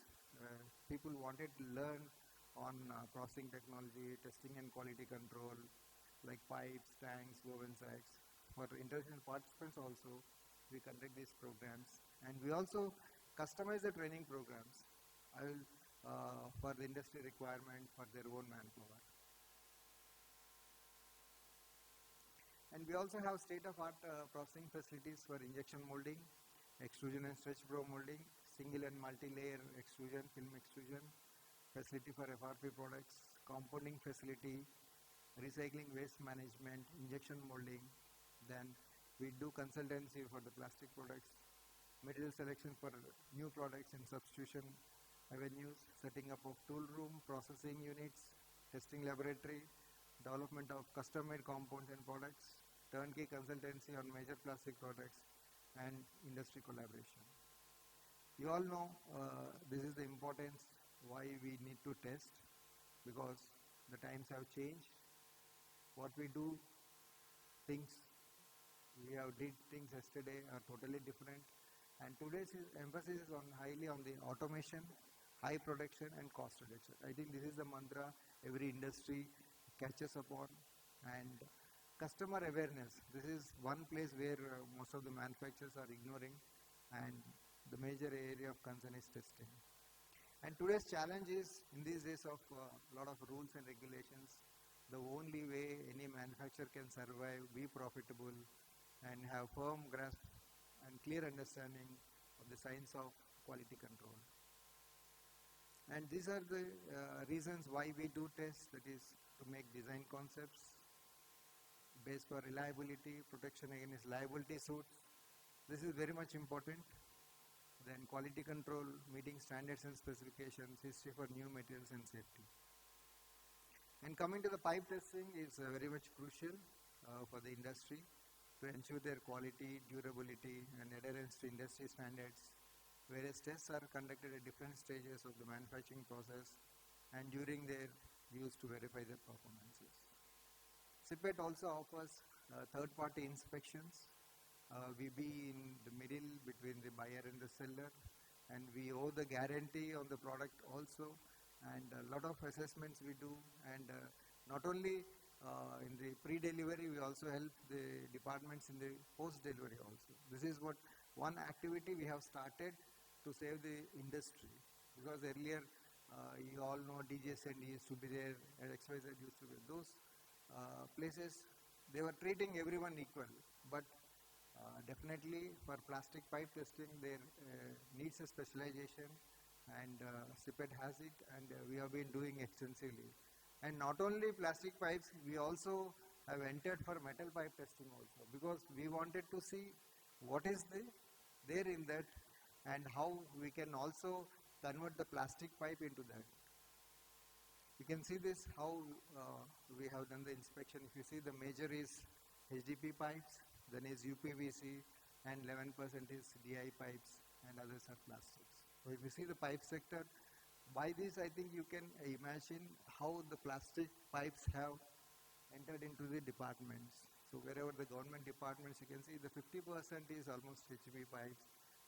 People wanted to learn on processing technology, testing and quality control, like pipes, tanks, woven sacks. For international participants also, we conduct these programs. And we also customize the training programs for the industry requirement for their own manpower. And we also have state-of-art processing facilities for injection molding, extrusion and stretch blow molding, single and multi-layer extrusion, film extrusion, facility for FRP products, compounding facility, recycling waste management, injection molding. Then we do consultancy for the plastic products, material selection for new products and substitution avenues, setting up of tool room, processing units, testing laboratory, development of custom-made compounds and products, turnkey consultancy on major plastic products, and industry collaboration. You all know this is the importance why we need to test, because the times have changed. What we do, things we have did things yesterday are totally different. And today's emphasis is on highly on the automation, high production and cost reduction. I think this is the mantra every industry catches upon. And customer awareness, this is one place where most of the manufacturers are ignoring, and the major area of concern is testing. And today's challenge is, in these days of a lot of rules and regulations, the only way any manufacturer can survive, be profitable, and have firm grasp and clear understanding of the science of quality control. And these are the reasons why we do tests, that is to make design concepts based for reliability, protection against liability suits. This is very much important. Then quality control, meeting standards and specifications, history for new materials and safety. And coming to the pipe testing is very much crucial for the industry to ensure their quality, durability and adherence to industry standards. Various tests are conducted at different stages of the manufacturing process and during their use to verify their performances. SPET also offers third-party inspections. We be in the middle between the buyer and the seller, and we owe the guarantee on the product also, and a lot of assessments we do, and not only in the pre-delivery, we also help the departments in the post-delivery also. This is what one activity we have started to save the industry, because earlier you all know DGSN used to be there, and XYZ used to be there. Those places, they were treating everyone equal, but definitely for plastic pipe testing there needs a specialization, and SPET has it, and we have been doing extensively. And not only plastic pipes, we also have entered for metal pipe testing also, because we wanted to see what is there in that and how we can also convert the plastic pipe into that. You can see this, how we have done the inspection. If you see, the major is HDP pipes, then is UPVC, and 11% is DI pipes, and others are plastics. So if you see the pipe sector, by this I think you can imagine how the plastic pipes have entered into the departments. So wherever the government departments, you can see the 50% is almost HB pipes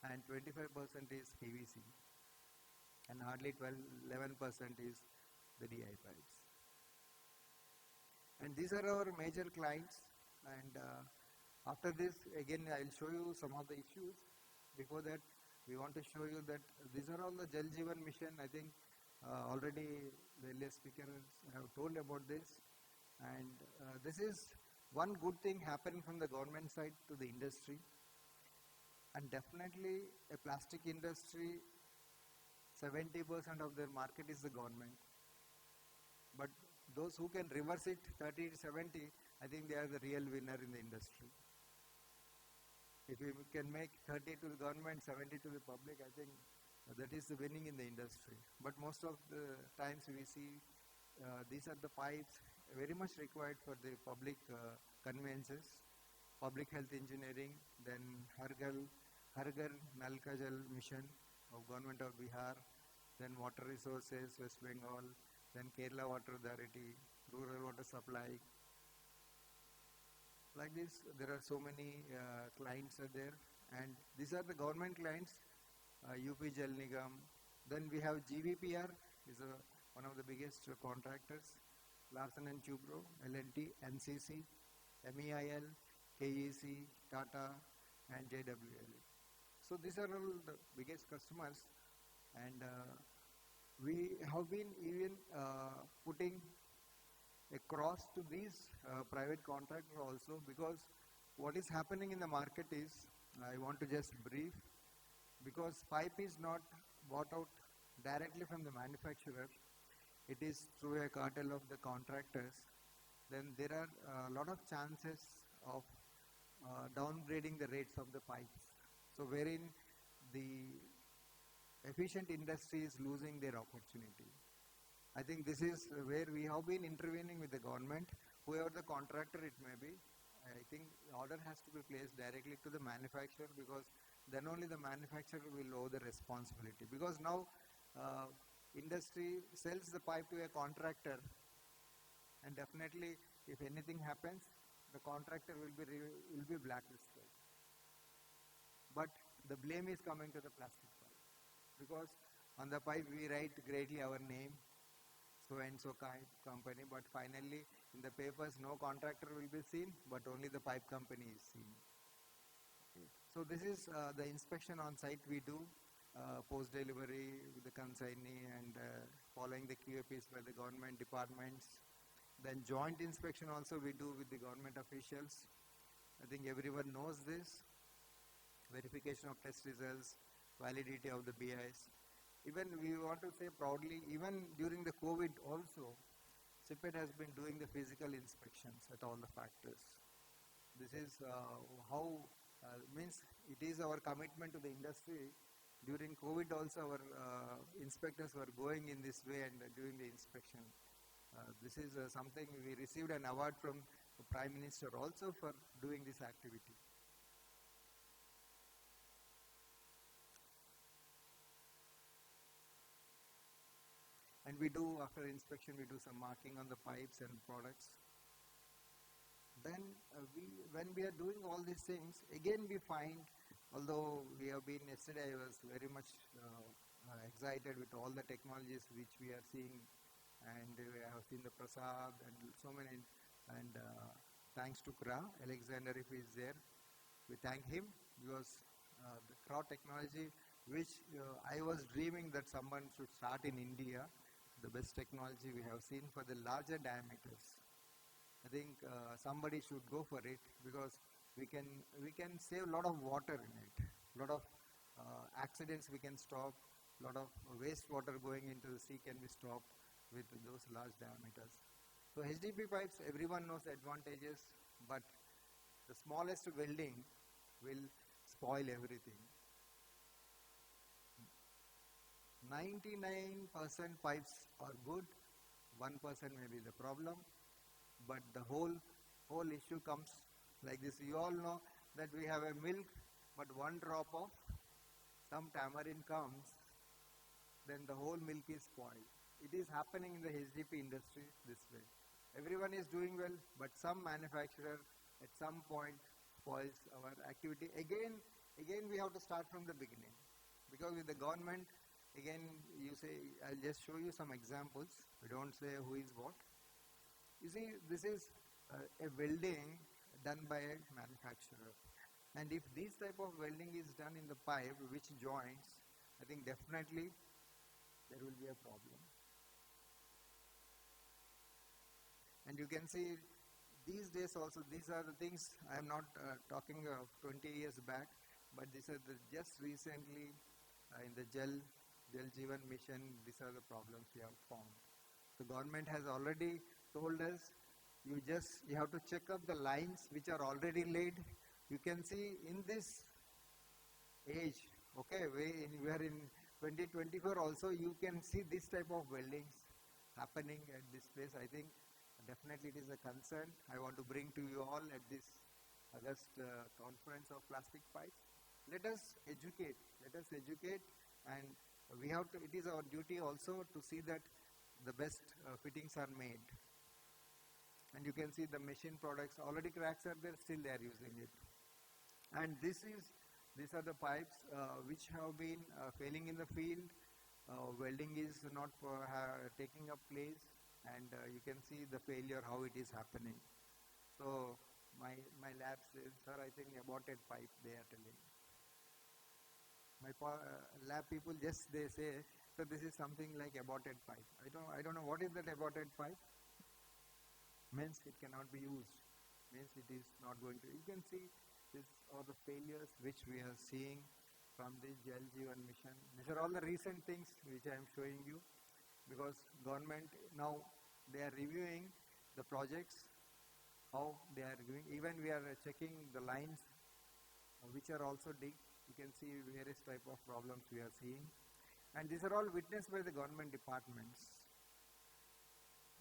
and 25% is PVC and hardly 11% is the DI pipes. And these are our major clients, and after this again I will show you some of the issues. Before that we want to show you that these are all the Jal Jeevan mission. I think already the earlier speakers have told about this, and this is one good thing happening from the government side to the industry, and definitely a plastic industry, 70% of their market is the government, but those who can reverse it 30 to 70, I think they are the real winner in the industry. If we can make 30 to the government, 70 to the public, I think that is the winning in the industry. But most of the times we see these are the pipes very much required for the public conveyances, public health engineering, then Har Ghar Nal Ka Jal mission of Government of Bihar, then water resources, West Bengal, then Kerala Water Authority, rural water supply. Like this, there are so many clients are there, and these are the government clients, UP Jal Nigam. Then we have GVPR, is one of the biggest contractors, Larsen and Toubro, L&T, NCC, MEIL, KEC, Tata, and JWL. So these are all the biggest customers, and we have been even putting across to these private contractors also, because what is happening in the market is, I want to just brief, because pipe is not bought out directly from the manufacturer, it is through a cartel of the contractors, then there are a lot of chances of downgrading the rates of the pipes. So wherein the efficient industry is losing their opportunity. I think this is where we have been intervening with the government, whoever the contractor it may be. I think the order has to be placed directly to the manufacturer, because then only the manufacturer will owe the responsibility. Because now industry sells the pipe to a contractor, and definitely if anything happens, the contractor will be blacklisted. But the blame is coming to the plastic pipe, because on the pipe we write greatly our name, so and so company, but finally in the papers no contractor will be seen, but only the pipe company is seen. Okay. So this is the inspection on site we do, post delivery with the consignee, and following the QAPs by the government departments. Then joint inspection also we do with the government officials. I think everyone knows this. Verification of test results, validity of the BIs. Even we want to say proudly, even during the COVID also, SPED has been doing the physical inspections at all the factories. This is how, means it is our commitment to the industry. During COVID also our inspectors were going in this way and doing the inspection. This is something we received an award from the Prime Minister also for doing this activity. And we do, after inspection, we do some marking on the pipes and products. Then when we are doing all these things, again we find, although we have been, yesterday I was very much excited with all the technologies which we are seeing, and we have seen the Prasad and so many, and thanks to KRA, Alexander, if he is there, we thank him, because the KRA technology, which I was dreaming that someone should start in India, the best technology we have seen for the larger diameters. I think somebody should go for it, because we can save a lot of water in it, a lot of accidents we can stop, a lot of wastewater going into the sea can be stopped with those large diameters. So HDP pipes, everyone knows the advantages, but the smallest welding will spoil everything. 99% pipes are good, 1% may be the problem, but the whole issue comes like this. You all know that we have a milk, but one drop of some tamarind comes, then the whole milk is spoiled. It is happening in the HDP industry this way. Everyone is doing well, but some manufacturer at some point spoils our activity. Again we have to start from the beginning, because with the government, again you say, I'll just show you some examples. We don't say who is what. You see, this is a welding done by a manufacturer, and if this type of welding is done in the pipe which joins, I think definitely there will be a problem. And you can see these days also, these are the things I am not talking of 20 years back, but these are just recently in the Jal Jeevan mission, these are the problems we have found. The government has already told us, you have to check up the lines which are already laid. You can see in this age, okay, we are in 2024 also, you can see this type of weldings happening at this place. I think definitely it is a concern I want to bring to you all at this August conference of plastic pipes. Let us educate, and we have to, it is our duty also to see that the best fittings are made. And you can see the machine products, already cracks are there, still they are using it. And these are the pipes which have been failing in the field. Welding is not taking up place, and you can see the failure, how it is happening. So my lab says, sir, I think aborted pipe, they are telling. My lab people just, they say, sir, this is something like aborted pipe. I don't know what is that aborted pipe. Means it cannot be used. Means it is not going to. You can see these are the failures which we are seeing from the Jal Jeevan mission. These are all the recent things which I am showing you, because government now they are reviewing the projects, how they are doing. Even we are checking the lines which are also dig. You can see various type of problems we are seeing, and these are all witnessed by the government departments.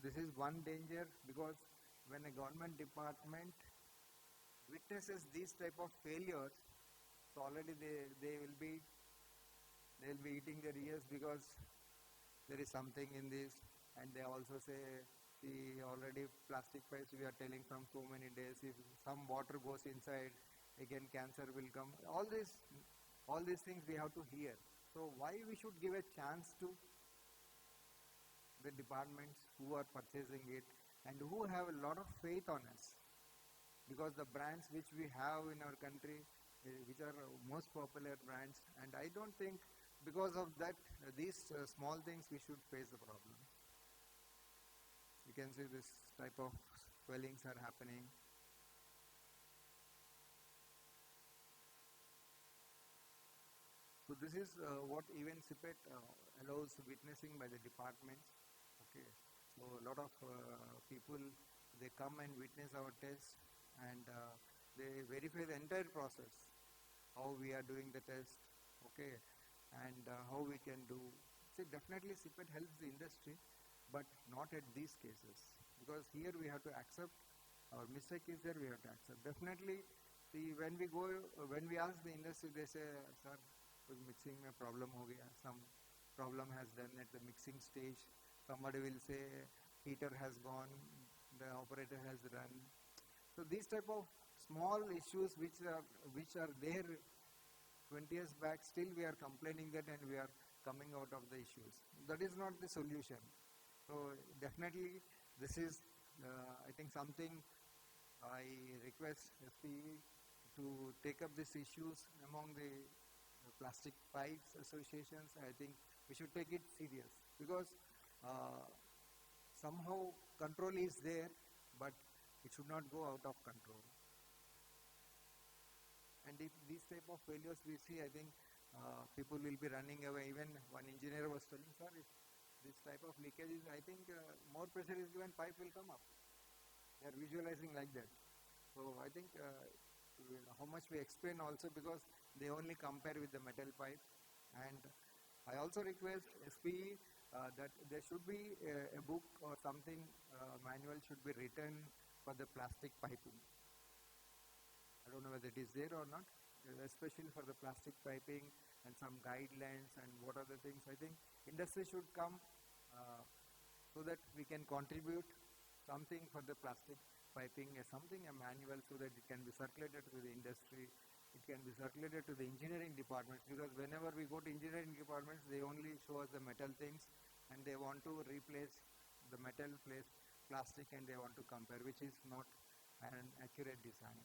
This is one danger, because when a government department witnesses these type of failures, so already they will be eating their ears, because there is something in this. And they also say, see, already plastic pipes we are telling from so many days, if some water goes inside, again cancer will come. All these things we have to hear. So why we should give a chance to the departments who are purchasing it and who have a lot of faith on us? Because the brands which we have in our country, which are most popular brands, and I don't think because of that, these small things we should face the problem. You can see this type of swellings are happening. So this is what even SPET allows witnessing by the departments. Okay, so a lot of people, they come and witness our tests, and they verify the entire process, how we are doing the test, okay, and how we can do. See, definitely SPET helps the industry, but not at these cases, because here we have to accept our mistake is there, we have to accept. Definitely, see, when we ask the industry, they say, sir, mixing mein problem ho gaya, some problem has done at the mixing stage. Somebody will say heater has gone, the operator has run. So these type of small issues which are there 20 years back, still we are complaining that, and we are coming out of the issues. That is not the solution. So definitely this is I think something I request SPE to take up these issues among the plastic pipes associations. I think we should take it serious, because somehow control is there, but it should not go out of control. And if these type of failures we see, I think people will be running away. Even one engineer was telling, sir, if this type of leakage is, I think more pressure is given, pipe will come up. They are visualizing like that. So I think how much we explain also, because they only compare with the metal pipe. And I also request SPE that there should be a book or something, manual should be written for the plastic piping. I don't know whether it is there or not, especially for the plastic piping, and some guidelines and what are the things. I think industry should come so that we can contribute something for the plastic piping as something, a manual, so that it can be circulated to the industry, it can be circulated to the engineering departments, because whenever we go to engineering departments, they only show us the metal things, and they want to replace the metal place plastic, and they want to compare, which is not an accurate design.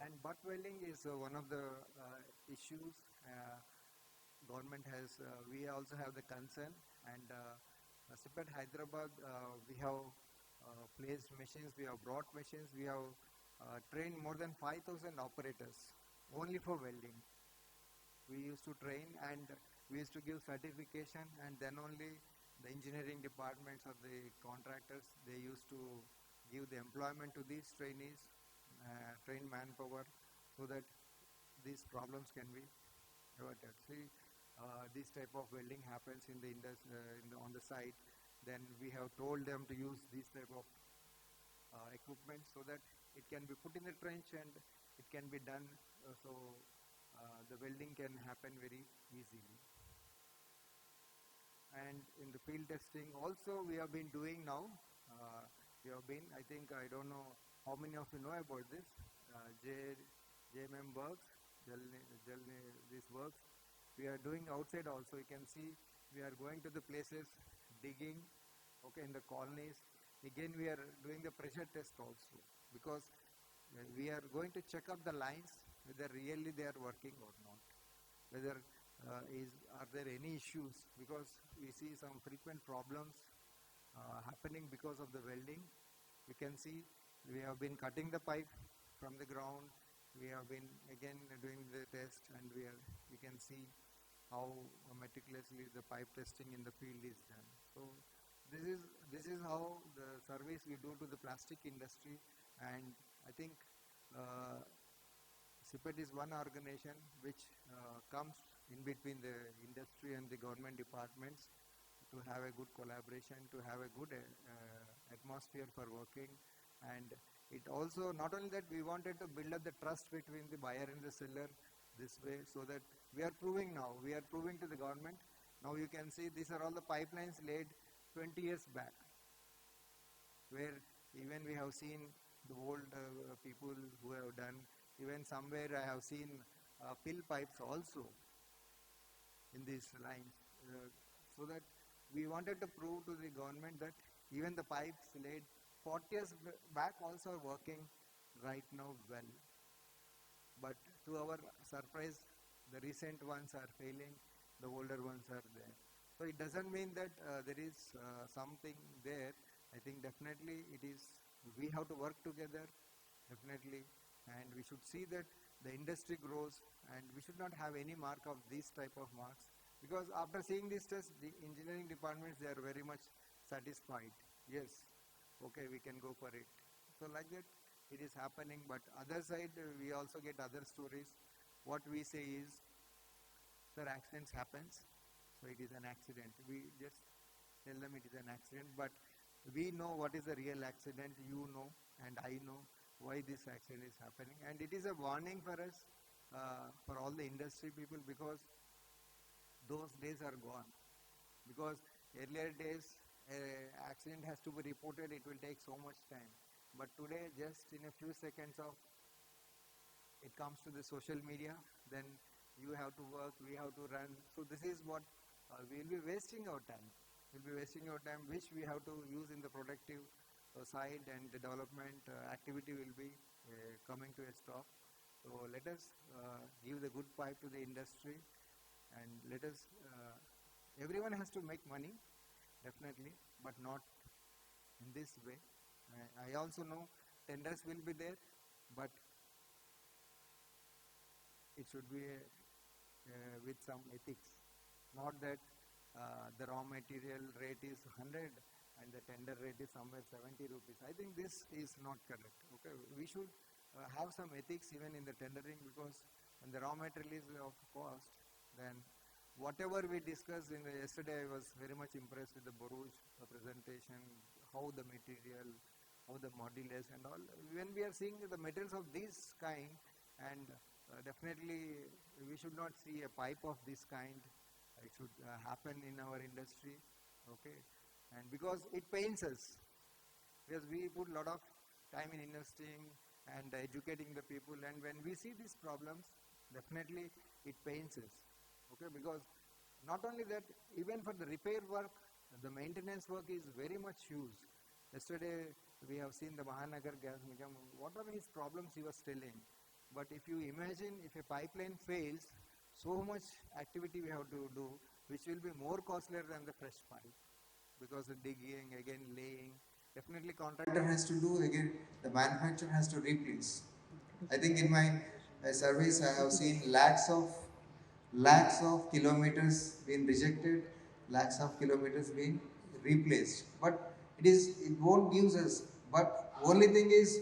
And butt welding is one of the issues government has. We also have the concern, and SPET Hyderabad, we have placed machines, we have brought machines, we have trained more than 5,000 operators only for welding. We used to train, and we used to give certification, and then only the engineering departments or the contractors, they used to give the employment to these trainees, trained manpower, so that these problems can be averted. See, this type of welding happens in the on the site. Then we have told them to use this type of equipment, so that it can be put in the trench and it can be done, so the welding can happen very easily. And in the field testing also, we have been doing now. I think, I don't know how many of you know about this. JMM works, this works. We are doing outside also. You can see we are going to the places, digging, okay, in the colonies. Again, we are doing the pressure test also, because we are going to check up the lines, whether really they are working or not, whether are there any issues, because we see some frequent problems happening because of the welding. You can see we have been cutting the pipe from the ground. We have been again doing the test, and we can see how meticulously the pipe testing in the field is done. So this is how the service we do to the plastic industry. And I think SPET is one organization which comes in between the industry and the government departments to have a good collaboration, to have a good atmosphere for working. And it also, not only that, we wanted to build up the trust between the buyer and the seller this way, so that we are proving to the government. Now you can see these are all the pipelines laid 20 years back, where even we have seen the old people who have done, even somewhere I have seen pill pipes also in these lines, so that we wanted to prove to the government that even the pipes laid 40 years back also are working right now well. But to our surprise, the recent ones are failing, the older ones are there. So it doesn't mean that there is something there. I think definitely we have to work together, definitely, and we should see that the industry grows, and we should not have any mark of these type of marks, because after seeing this test, the engineering departments, they are very much satisfied. Yes, okay, we can go for it. So like that, it is happening. But other side, we also get other stories. What we say is, sir, accidents happens, so it is an accident. We just tell them it is an accident, but we know what is the real accident. You know, and I know why this accident is happening, and it is a warning for us, for all the industry people, because those days are gone. Because earlier days, accident has to be reported, it will take so much time. But today, just in a few seconds of, it comes to the social media, then you have to work, we have to run. So this is what we will be wasting our time. We will be wasting our time, which we have to use in the productive side, and the development activity will be coming to a stop. So let us give the good pipe to the industry, and let us, everyone has to make money, definitely, but not in this way. I also know tenders will be there, but it should be with some ethics. Not that the raw material rate is 100 and the tender rate is somewhere 70 rupees. I think this is not correct. Okay, we should have some ethics even in the tendering, because when the raw material is of cost, then whatever we discussed yesterday, I was very much impressed with the Boruj presentation, how the material, how the modulus and all. When we are seeing the materials of this kind, and definitely we should not see a pipe of this kind. It should happen in our industry, okay. And because it pains us, because we put a lot of time in investing and educating the people, and when we see these problems, definitely it pains us. Okay, because not only that, even for the repair work, the maintenance work is very much huge. Yesterday we have seen the Mahanagar Gas Nigam, what are his problems he was telling. But if you imagine, if a pipeline fails, so much activity we have to do, which will be more costlier than the fresh pipe, because the digging, again laying, definitely contractor has to do, again the manufacturer has to replace. I think in my surveys I have seen lakhs of kilometers being rejected, lakhs of kilometers being replaced. But it won't give us. But only thing is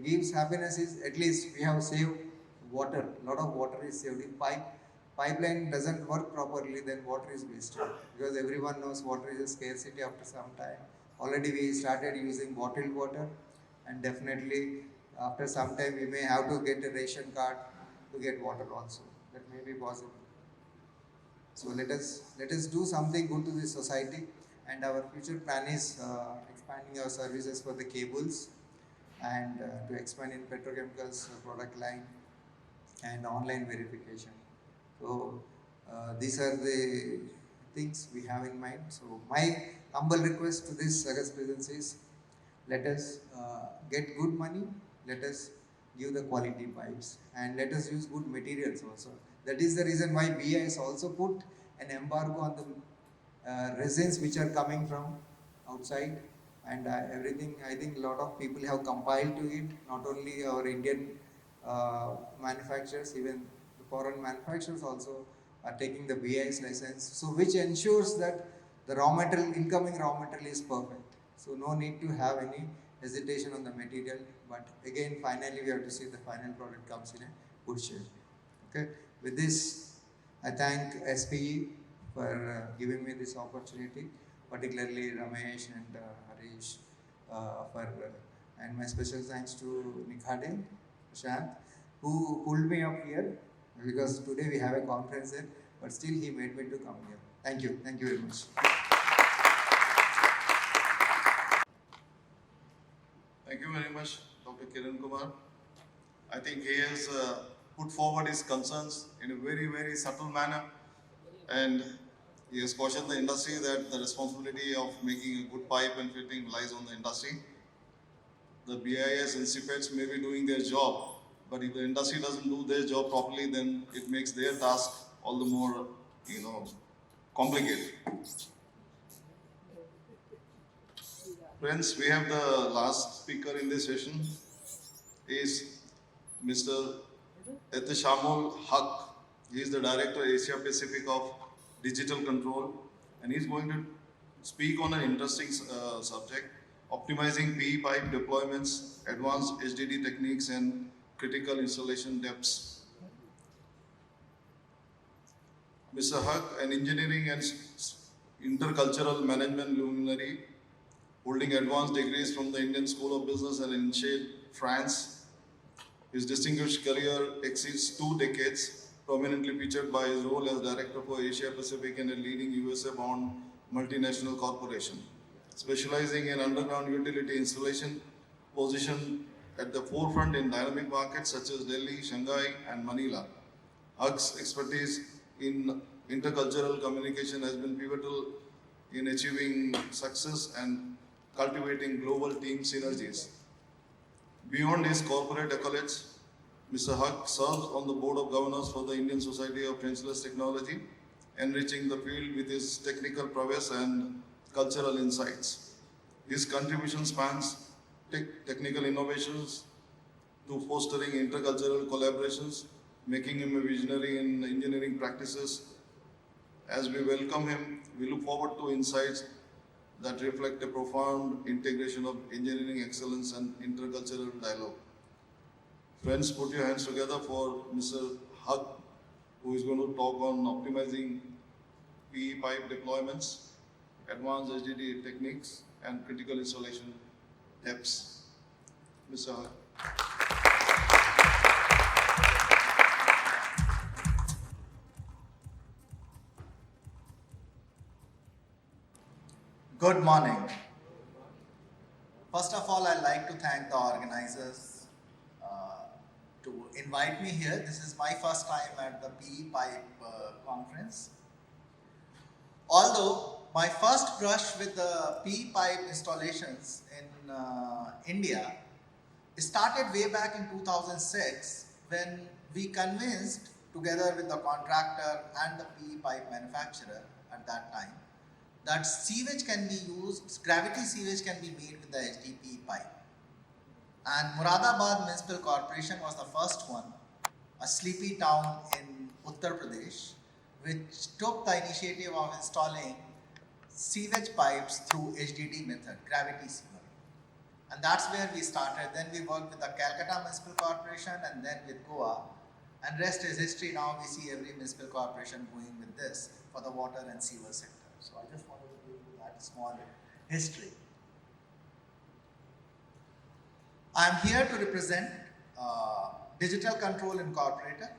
gives happiness is at least we have saved water. A lot of water is saved. If pipeline doesn't work properly, then water is wasted, because everyone knows water is a scarcity after some time. Already we started using bottled water, and definitely after some time we may have to get a ration card to get water also. That may be possible. So let us do something good to this society, and our future plan is expanding our services for the cables, and to expand in petrochemicals product line and online verification. So these are the things we have in mind. So my humble request to this August presence is, let us get good money, let us give the quality pipes, and let us use good materials also. That is the reason why BI has also put an embargo on the resins which are coming from outside, and everything. I think a lot of people have compiled to it, not only our Indian manufacturers, even the foreign manufacturers also are taking the BIS license, so which ensures that the raw material, incoming raw material is perfect. So no need to have any hesitation on the material, but again finally we have to see the final product comes in a good shape. Okay, with this I thank SPE for giving me this opportunity, particularly Ramesh and Harish and my special thanks to Nikhade, Shant, who pulled me up here, because today we have a conference here, but still he made me to come here. Thank you very much. Thank you very much, Dr. Kiran Kumar. I think he has put forward his concerns in a very, very subtle manner, and he has cautioned the industry that the responsibility of making a good pipe and fitting lies on the industry. The BIS institutes may be doing their job, but if the industry doesn't do their job properly, then it makes their task all the more, complicated. Friends, we have the last speaker in this session is Mr. Etishamul Haq. He is the Director Asia Pacific of Digital Control, and he's going to speak on an interesting subject: optimizing PE pipe deployments, advanced HDD techniques, and critical installation depths. Mr. Haq, an engineering and intercultural management luminary, holding advanced degrees from the Indian School of Business and INSEAD, France. His distinguished career exceeds 2 decades, prominently featured by his role as Director for Asia Pacific in a leading USA-bound multinational corporation, specializing in underground utility installation, positioned at the forefront in dynamic markets such as Delhi, Shanghai, and Manila. Huck's expertise in intercultural communication has been pivotal in achieving success and cultivating global team synergies. Beyond his corporate accolades, Mr. Huck serves on the Board of Governors for the Indian Society of Trenchless Technology, enriching the field with his technical prowess and cultural insights. His contribution spans technical innovations to fostering intercultural collaborations, making him a visionary in engineering practices. As we welcome him, we look forward to insights that reflect a profound integration of engineering excellence and intercultural dialogue. Friends, put your hands together for Mr. Huck, who is going to talk on optimizing PE pipe deployments, advanced HDD techniques, and critical installation depths. Mr. Huck. Good morning. First of all, I'd like to thank the organizers to invite me here. This is my first time at the PE Pipe conference. Although my first brush with the PE Pipe installations in India started way back in 2006 when we convinced, together with the contractor and the PE pipe manufacturer at that time, that sewage can be used, gravity sewage can be made with the HDPE pipe. And Moradabad Municipal Corporation was the first one, a sleepy town in Uttar Pradesh, which took the initiative of installing sewage pipes through HDD method, gravity sewer. And that's where we started. Then we worked with the Calcutta Municipal Corporation and then with Goa. And rest is history. Now we see every municipal corporation going with this for the water and sewer sector. So I just wanted to give you that small history. I'm here to represent Digital Control Incorporated.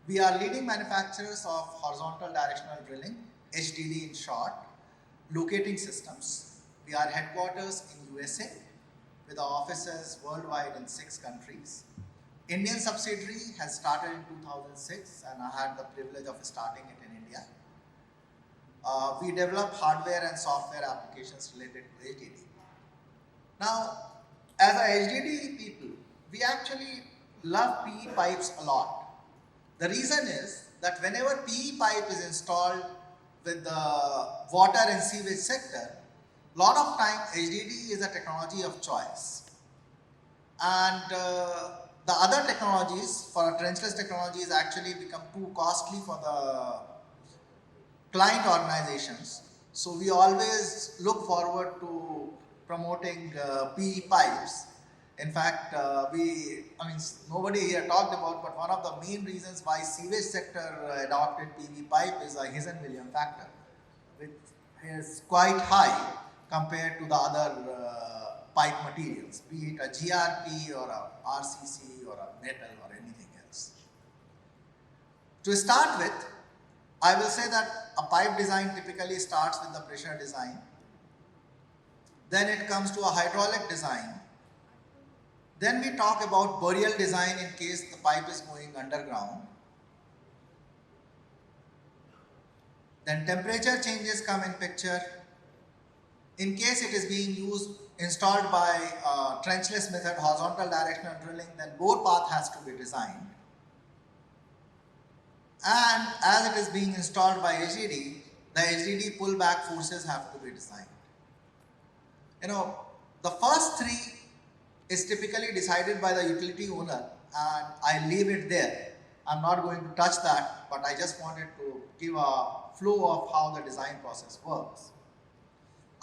We are leading manufacturers of horizontal directional drilling, HDD in short, locating systems. We are headquarters in USA with our offices worldwide in 6 countries. Indian subsidiary has started in 2006 and I had the privilege of starting it in India. We develop hardware and software applications related to HDD. Now, as a HDD people, we actually love PE pipes a lot. The reason is that whenever PE pipe is installed with the water and sewage sector, a lot of time HDD is a technology of choice. And the other technologies, for trenchless technologies, actually become too costly for the client organizations. So we always look forward to promoting PE pipes. In fact, nobody here talked about, but one of the main reasons why sewage sector adopted PE pipe is a Hisen-Williams factor, which is quite high compared to the other pipe materials, be it a GRP or a RCC or a metal or anything else. To start with, I will say that a pipe design typically starts with the pressure design. Then it comes to a hydraulic design. Then we talk about burial design in case the pipe is going underground. Then temperature changes come in picture. In case it is being installed by trenchless method, horizontal directional drilling, then bore path has to be designed. And as it is being installed by HDD, the HDD pullback forces have to be designed. The first 3 is typically decided by the utility owner, and I leave it there. I'm not going to touch that, but I just wanted to give a flow of how the design process works.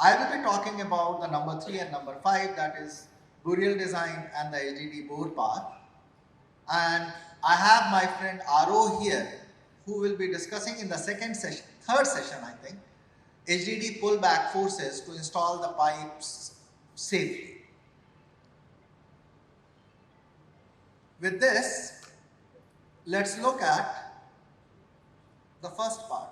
I will be talking about the number 3 and number 5, that is burial design and the HDD bore path. And I have my friend Aro here, who will be discussing in the third session, I think, HDD pullback forces to install the pipes safely. With this, let's look at the first part.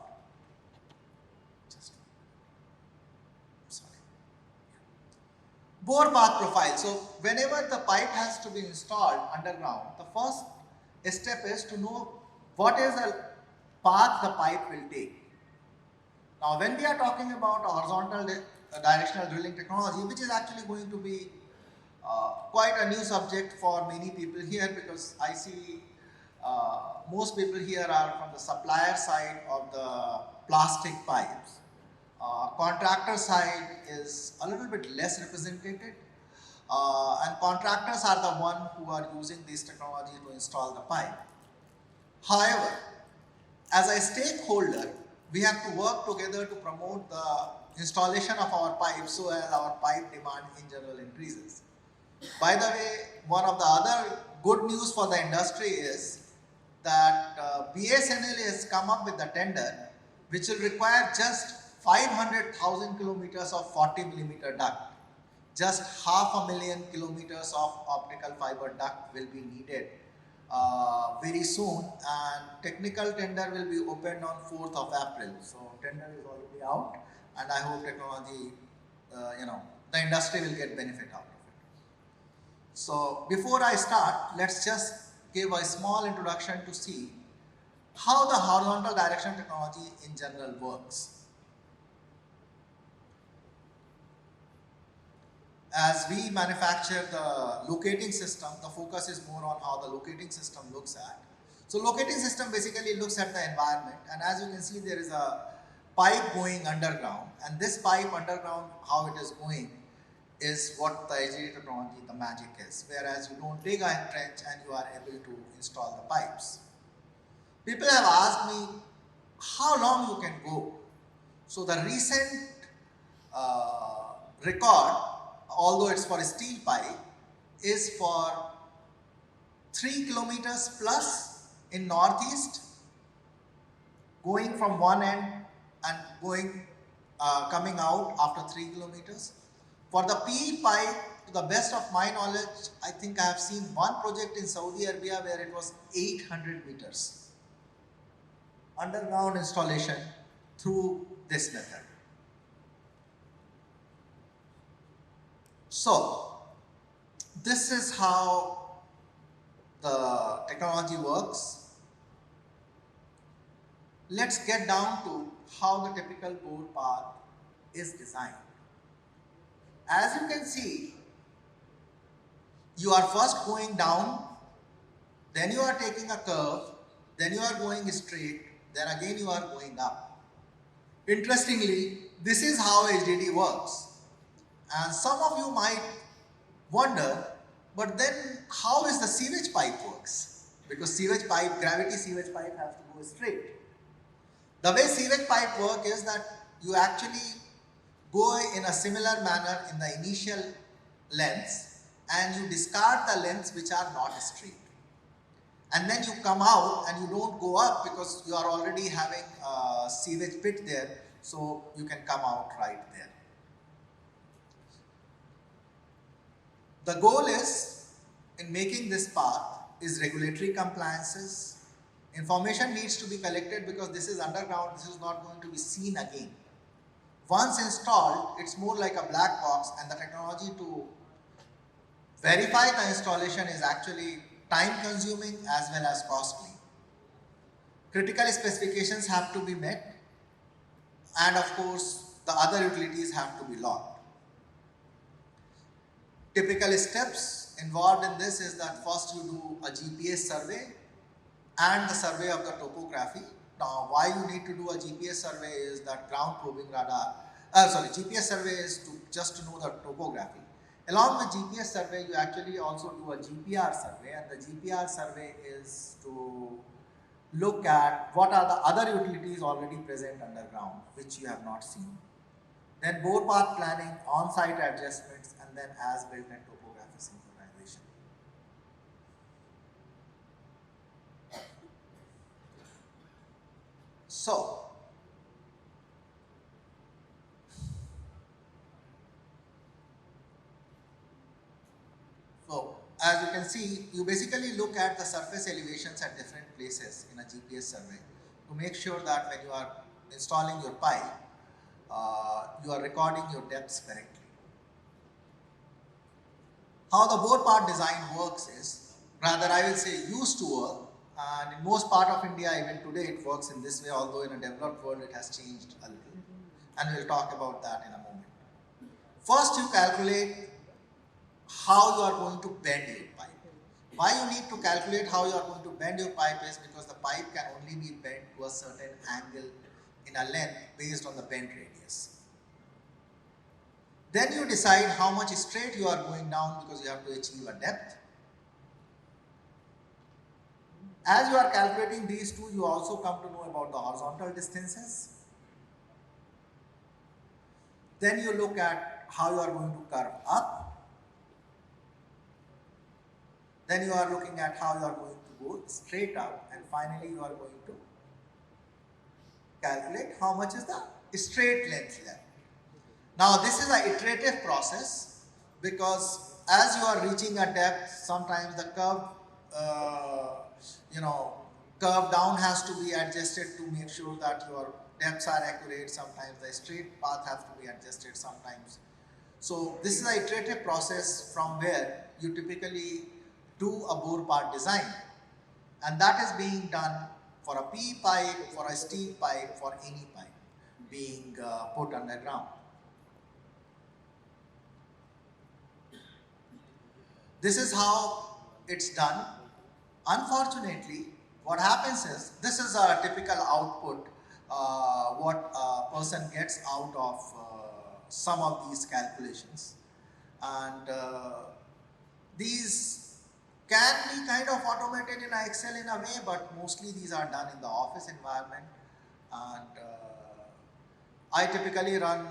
Bore path profile. So whenever the pipe has to be installed underground, the first step is to know what is the path the pipe will take. Now when we are talking about horizontal directional drilling technology, which is actually going to be quite a new subject for many people here, because I see most people here are from the supplier side of the plastic pipes. Contractor side is a little bit less represented, and contractors are the one who are using this technology to install the pipe. However, as a stakeholder, we have to work together to promote the installation of our pipes so as our pipe demand in general increases. By the way, one of the other good news for the industry is that BSNL has come up with a tender which will require just 500,000 kilometers of 40 millimeter duct. Just 500,000 kilometers of optical fiber duct will be needed very soon, and technical tender will be opened on 4th of April. So tender is already out and I hope technology, the industry will get benefit out of it. So before I start, let's just give a small introduction to see how the horizontal direction technology in general works. As we manufacture the locating system, the focus is more on how the locating system looks at. So locating system basically looks at the environment, and as you can see, there is a pipe going underground, and this pipe underground, how it is going, is what the HDD technology, the magic is. Whereas you don't dig a trench and you are able to install the pipes. People have asked me how long you can go. So the recent record, although it's for a steel pipe, is for 3 kilometers plus in northeast, going from one end and coming out after 3 kilometers. For the PE pipe, to the best of my knowledge, I think I have seen one project in Saudi Arabia where it was 800 meters underground installation through this method. So, this is how the technology works. Let's get down to how the typical bore path is designed. As you can see, you are first going down, then you are taking a curve, then you are going straight, then again you are going up. Interestingly, this is how HDD works. And some of you might wonder, but then how is the sewage pipe works? Because sewage pipe, gravity sewage pipe has to go straight. The way sewage pipe work is that you actually go in a similar manner in the initial lengths and you discard the lengths which are not straight. And then you come out and you don't go up because you are already having a sewage pit there, so you can come out right there. The goal is, in making this path, is regulatory compliances. Information needs to be collected because this is underground, this is not going to be seen again. Once installed, it's more like a black box, and the technology to verify the installation is actually time consuming as well as costly. Critical specifications have to be met, and of course the other utilities have to be logged. Typical steps involved in this is that first you do a GPS survey and the survey of the topography. Now, why you need to do a GPS survey is that ground probing radar, GPS survey is just to know the topography. Along with GPS survey, you actually also do a GPR survey, and the GPR survey is to look at what are the other utilities already present underground, which you have not seen. Then bore path planning, on-site adjustments, and then as-built and topography synchronization. So, as you can see, you basically look at the surface elevations at different places in a GPS survey to make sure that when you are installing your pipe, you are recording your depths correctly. How the bore part design works is, rather I will say used to work, and in most part of India even today it works in this way, although in a developed world it has changed a little, and we will talk about that in a moment. First you calculate how you are going to bend your pipe. Why you need to calculate how you are going to bend your pipe is because the pipe can only be bent to a certain angle in a length based on the bend radius. Then you decide how much straight you are going down because you have to achieve a depth. As you are calculating these two, you also come to know about the horizontal distances. Then you look at how you are going to curve up. Then you are looking at how you are going to go straight up, and finally you are going to calculate how much is the straight length left. Now this is an iterative process because as you are reaching a depth, sometimes the curve, Curve down has to be adjusted to make sure that your depths are accurate. Sometimes the straight path has to be adjusted sometimes. So this is an iterative process from where you typically do a bore part design, and that is being done for a PE pipe, for a steel pipe, for any pipe being put underground. This is how it's done. Unfortunately, what happens is, this is a typical output, what a person gets out of some of these calculations. And these can be kind of automated in Excel in a way, but mostly these are done in the office environment. And I typically run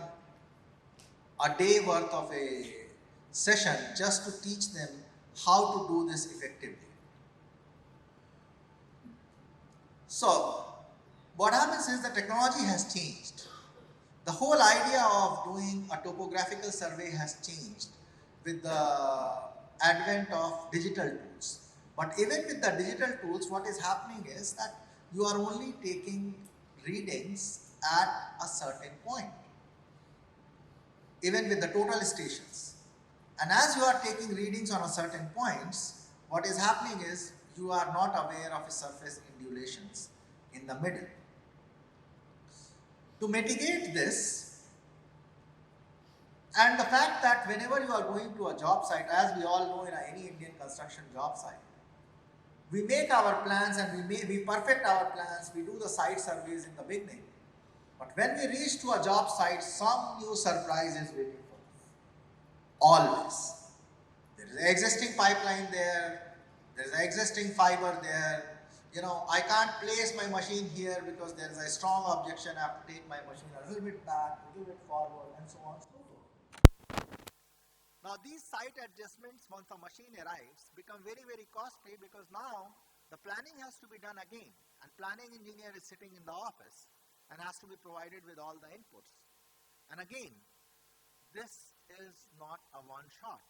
a day worth of a session just to teach them how to do this effectively. So, what happens is the technology has changed. The whole idea of doing a topographical survey has changed with the advent of digital tools. But even with the digital tools, what is happening is that you are only taking readings at a certain point, even with the total stations. And as you are taking readings on a certain points, what is happening is you are not aware of surface undulations in the middle. To mitigate this, and the fact that whenever you are going to a job site, as we all know in any Indian construction job site, we make our plans and we perfect our plans, we do the site surveys in the beginning. But when we reach to a job site, some new surprise is waiting for us. Always. There is an existing pipeline there, there is an existing fiber there. You know, I can't place my machine here because there is a strong objection. I have to take my machine a little bit back, a little bit forward, and so on and so forth. Now, these site adjustments, once the machine arrives, become very, very costly because now the planning has to be done again. And planning engineer is sitting in the office and has to be provided with all the inputs. And again, this is not a one shot.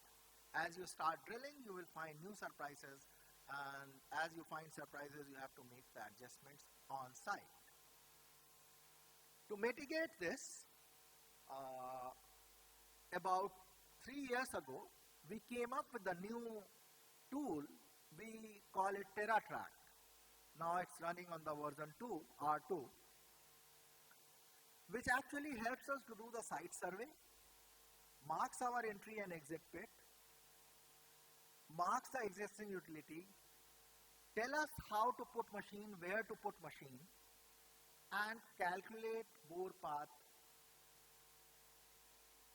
As you start drilling, you will find new surprises. And as you find surprises, you have to make the adjustments on site. To mitigate this, about 3 years ago, we came up with a new tool. We call it TerraTrack. Now it's running on the version 2, R2, which actually helps us to do the site survey, marks our entry and exit pit, marks the existing utility, tell us how to put machine, where to put machine, and calculate bore path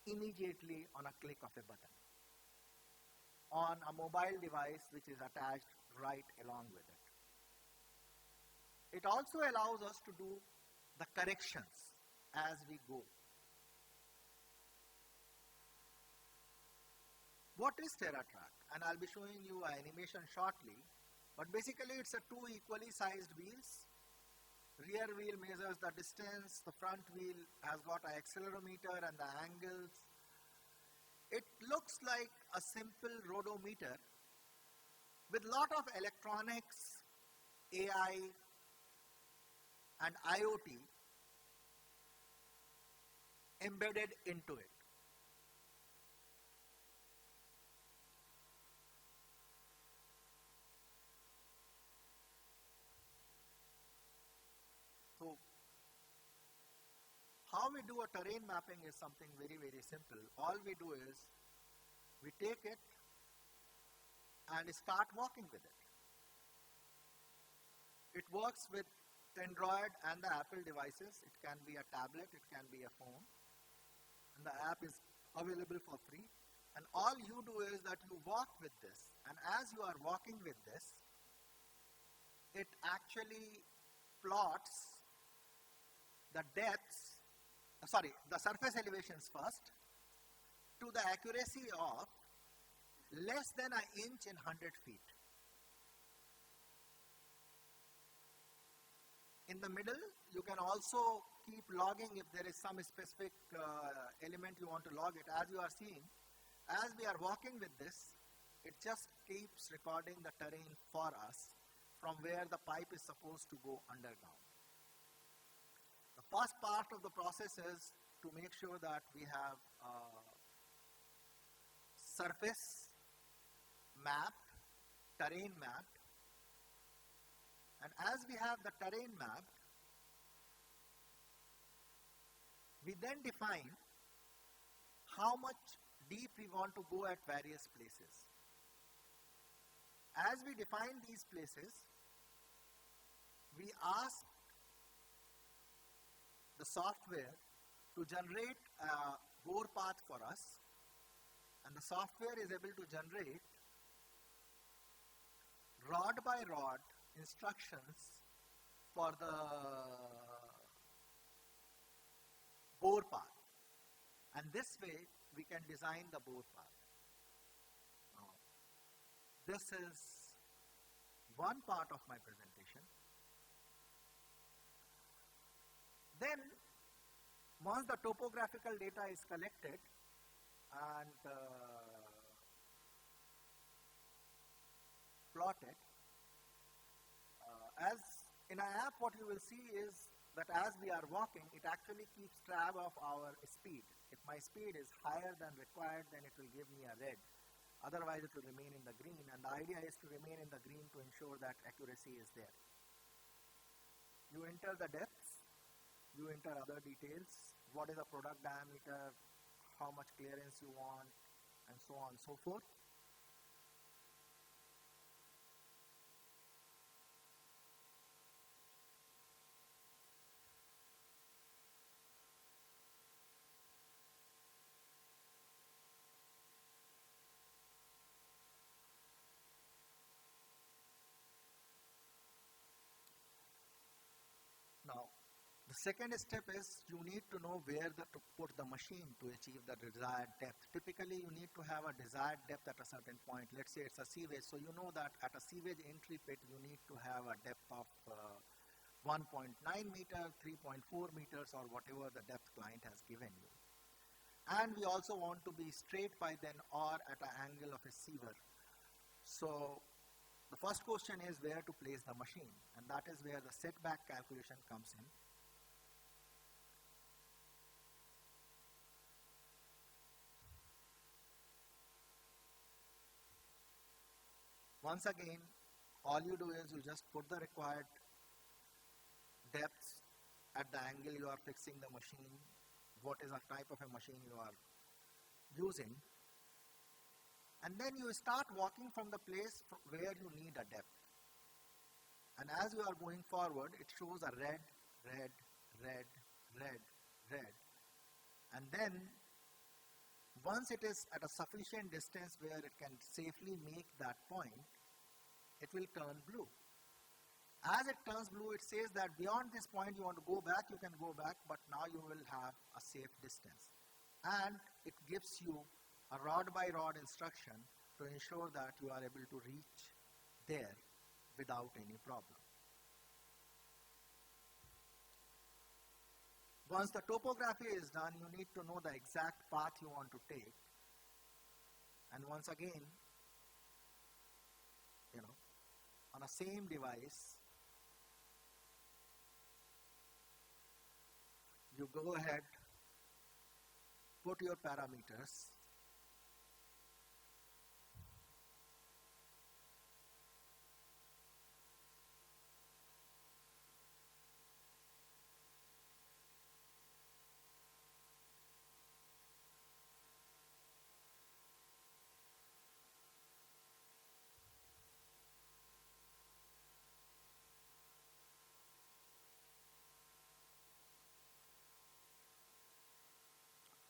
immediately on a click of a button on a mobile device which is attached right along with it. It also allows us to do the corrections as we go. What is TerraTrack? And I'll be showing you an animation shortly, but basically it's a two equally sized wheels. Rear wheel measures the distance, the front wheel has got an accelerometer and the angles. It looks like a simple rodometer with lot of electronics, AI and IoT embedded into it. So, how we do a terrain mapping is something very, very simple. All we do is, we take it and start walking with it. It works with Android and the Apple devices. It can be a tablet, it can be a phone. And the app is available for free. And all you do is that you walk with this. And as you are walking with this, it actually plots the depths, the surface elevations first, to the accuracy of less than an inch in 100 feet. In the middle, you can also keep logging if there is some specific element you want to log it. As you are seeing, as we are walking with this, it just keeps recording the terrain for us from where the pipe is supposed to go underground. The first part of the process is to make sure that we have surface mapped, terrain mapped, and as we have the terrain mapped, we then define how much deep we want to go at various places. As we define these places, we ask the software to generate a bore path for us, and the software is able to generate rod by rod instructions for the bore path, and this way we can design the bore path. Now, this is one part of my presentation. Then, once the topographical data is collected and plotted, as in an app, what you will see is that as we are walking, it actually keeps track of our speed. If my speed is higher than required, then it will give me a red. Otherwise, it will remain in the green, and the idea is to remain in the green to ensure that accuracy is there. You enter the depths, you enter other details, what is the product diameter, how much clearance you want, and so on and so forth. Now, the second step is you need to know where to put the machine to achieve the desired depth. Typically, you need to have a desired depth at a certain point. Let's say it's a sewage, so you know that at a sewage entry pit, you need to have a depth of 1.9 meter, 3.4 meters, or whatever the depth client has given you. And we also want to be straight by then or at an angle of a sewer. So the first question is where to place the machine, and that is where the setback calculation comes in. Once again, all you do is you just put the required depths at the angle you are fixing the machine, what is the type of a machine you are using, and then you start walking from the place where you need a depth. And as you are going forward, it shows a red, red, red, red, red. And then, once it is at a sufficient distance where it can safely make that point, it will turn blue. As it turns blue, it says that beyond this point you want to go back, you can go back, but now you will have a safe distance. And it gives you a rod by rod instruction to ensure that you are able to reach there without any problem. Once the topography is done, you need to know the exact path you want to take. And once again, on the same device, you go ahead, put your parameters,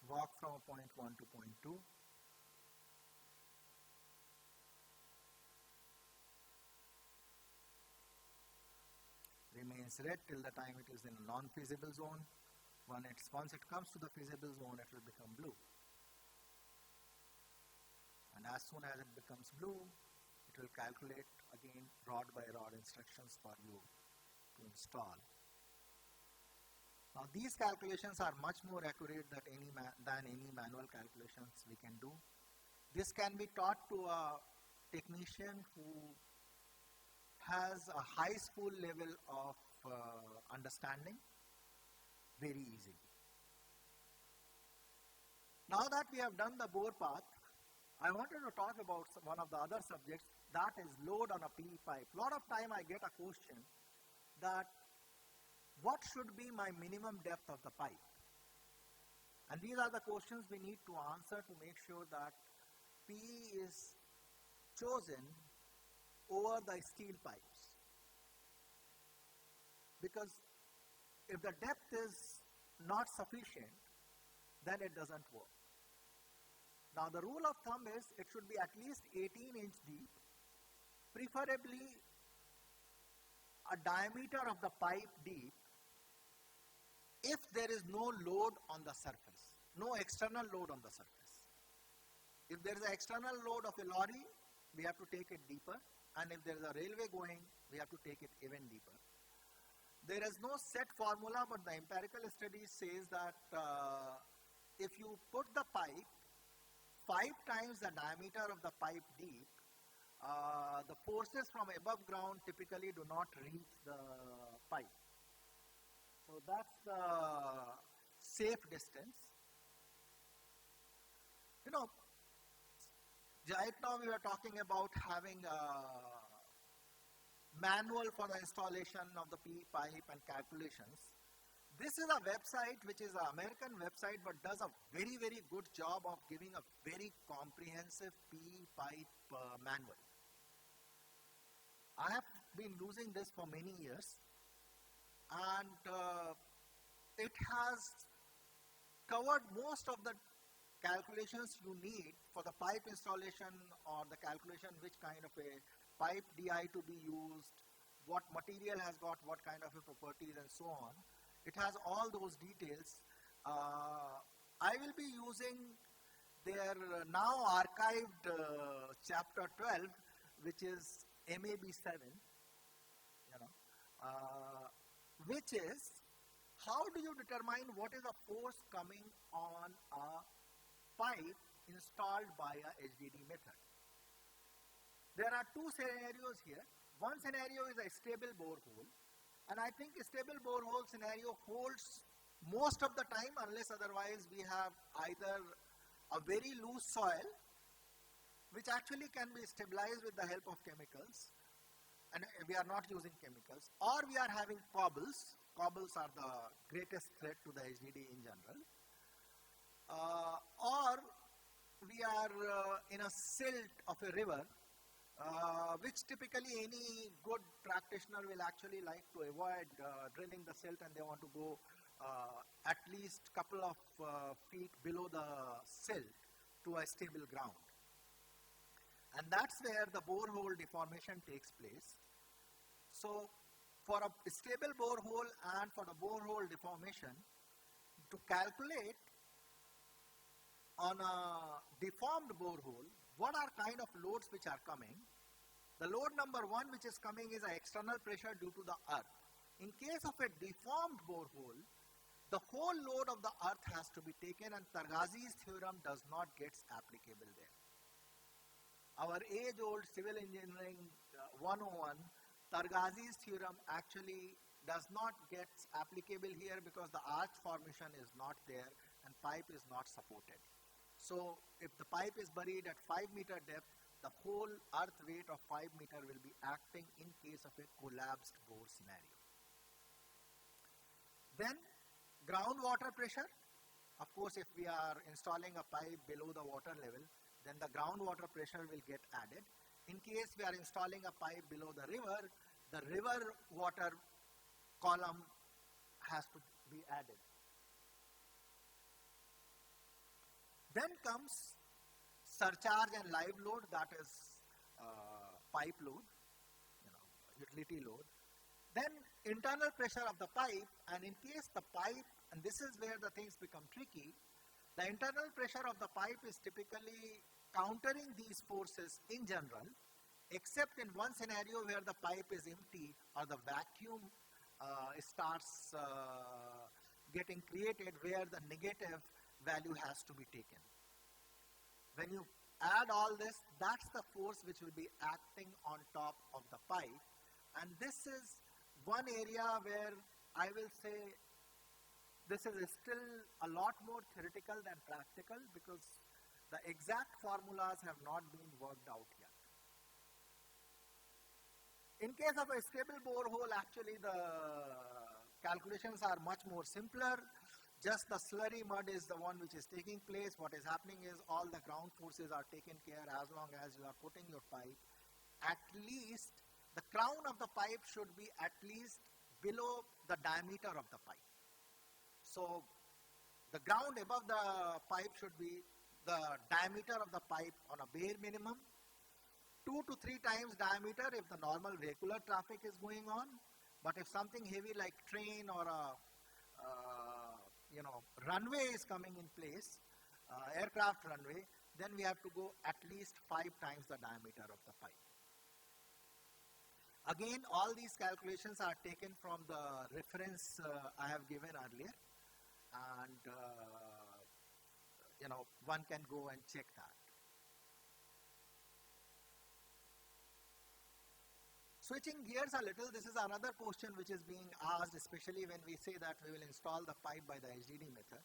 walk from point 1 to point 2. Remains red till the time it is in a non-feasible zone. Once it comes to the feasible zone, it will become blue. And as soon as it becomes blue, it will calculate again rod by rod instructions for you to install. Now these calculations are much more accurate than any manual calculations we can do. This can be taught to a technician who has a high school level of understanding very easily. Now that we have done the bore path, I wanted to talk about one of the other subjects, that is load on a PE pipe. A lot of time I get a question that what should be my minimum depth of the pipe? And these are the questions we need to answer to make sure that PE is chosen over the steel pipes. Because if the depth is not sufficient, then it doesn't work. Now the rule of thumb is it should be at least 18-inch deep, preferably a diameter of the pipe deep if there is no load on the surface, no external load on the surface. If there is an external load of a lorry, we have to take it deeper, and if there is a railway going, we have to take it even deeper. There is no set formula, but the empirical study says that if you put the pipe 5 times the diameter of the pipe deep, the forces from above ground typically do not reach the pipe. So that's the safe distance. You know, right now we are talking about having a manual for the installation of the PE pipe and calculations. This is a website which is an American website but does a very, very good job of giving a very comprehensive PE pipe manual. I have been using this for many years, and it has covered most of the calculations you need for the pipe installation or the calculation which kind of a pipe DI to be used, what material has got what kind of a properties and so on. It has all those details. I will be using their now archived chapter 12, which is MAB 7, which is how do you determine what is the force coming on a pipe installed by a HDD method. There are 2 scenarios here. One scenario is a stable borehole, and I think a stable borehole scenario holds most of the time, unless otherwise we have either a very loose soil which actually can be stabilized with the help of chemicals, and we are not using chemicals, or we are having cobbles. Cobbles are the greatest threat to the HDD in general. Or we are in a silt of a river, which typically any good practitioner will actually like to avoid drilling the silt, and they want to go at least couple of feet below the silt to a stable ground. And that's where the borehole deformation takes place. So for a stable borehole and for the borehole deformation, to calculate on a deformed borehole, what are kind of loads which are coming? The load number 1 which is coming is an external pressure due to the earth. In case of a deformed borehole, the whole load of the earth has to be taken, and Targhazi's theorem does not get applicable there. Our age-old civil engineering 101, Targhazi's theorem actually does not get applicable here because the arch formation is not there and pipe is not supported. So if the pipe is buried at 5 meter depth, the whole earth weight of 5 meter will be acting in case of a collapsed bore scenario. Then groundwater pressure. Of course, if we are installing a pipe below the water level, then the groundwater pressure will get added. In case we are installing a pipe below the river water column has to be added. Then comes surcharge and live load, that is pipe load, utility load. Then internal pressure of the pipe, and in case the pipe, and this is where the things become tricky, the internal pressure of the pipe is typically countering these forces in general, except in one scenario where the pipe is empty or the vacuum starts getting created where the negative value has to be taken. When you add all this, that's the force which will be acting on top of the pipe, And this is one area where I will say this is still a lot more theoretical than practical because the exact formulas have not been worked out yet. In case of a stable borehole, actually the calculations are much more simpler. Just the slurry mud is the one which is taking place. What is happening is all the ground forces are taken care as long as you are putting your pipe. At least the crown of the pipe should be at least below the diameter of the pipe. So the ground above the pipe should be the diameter of the pipe on a bare minimum. 2 to 3 times diameter if the normal vehicular traffic is going on. But if something heavy like train or a runway is coming in place, aircraft runway, then we have to go at least 5 times the diameter of the pipe. Again, all these calculations are taken from the reference I have given earlier, and one can go and check that. Switching gears a little, this is another question which is being asked, especially when we say that we will install the pipe by the HDD method,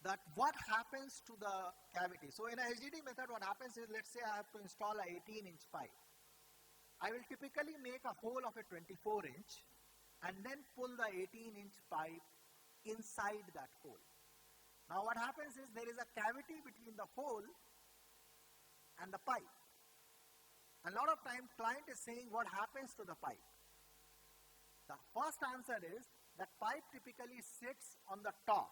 that what happens to the cavity. So in a HDD method, what happens is, let's say I have to install a 18-inch pipe. I will typically make a hole of a 24-inch and then pull the 18-inch pipe inside that hole. Now what happens is there is a cavity between the hole and the pipe. A lot of time client is saying what happens to the pipe. The first answer is that pipe typically sits on the top.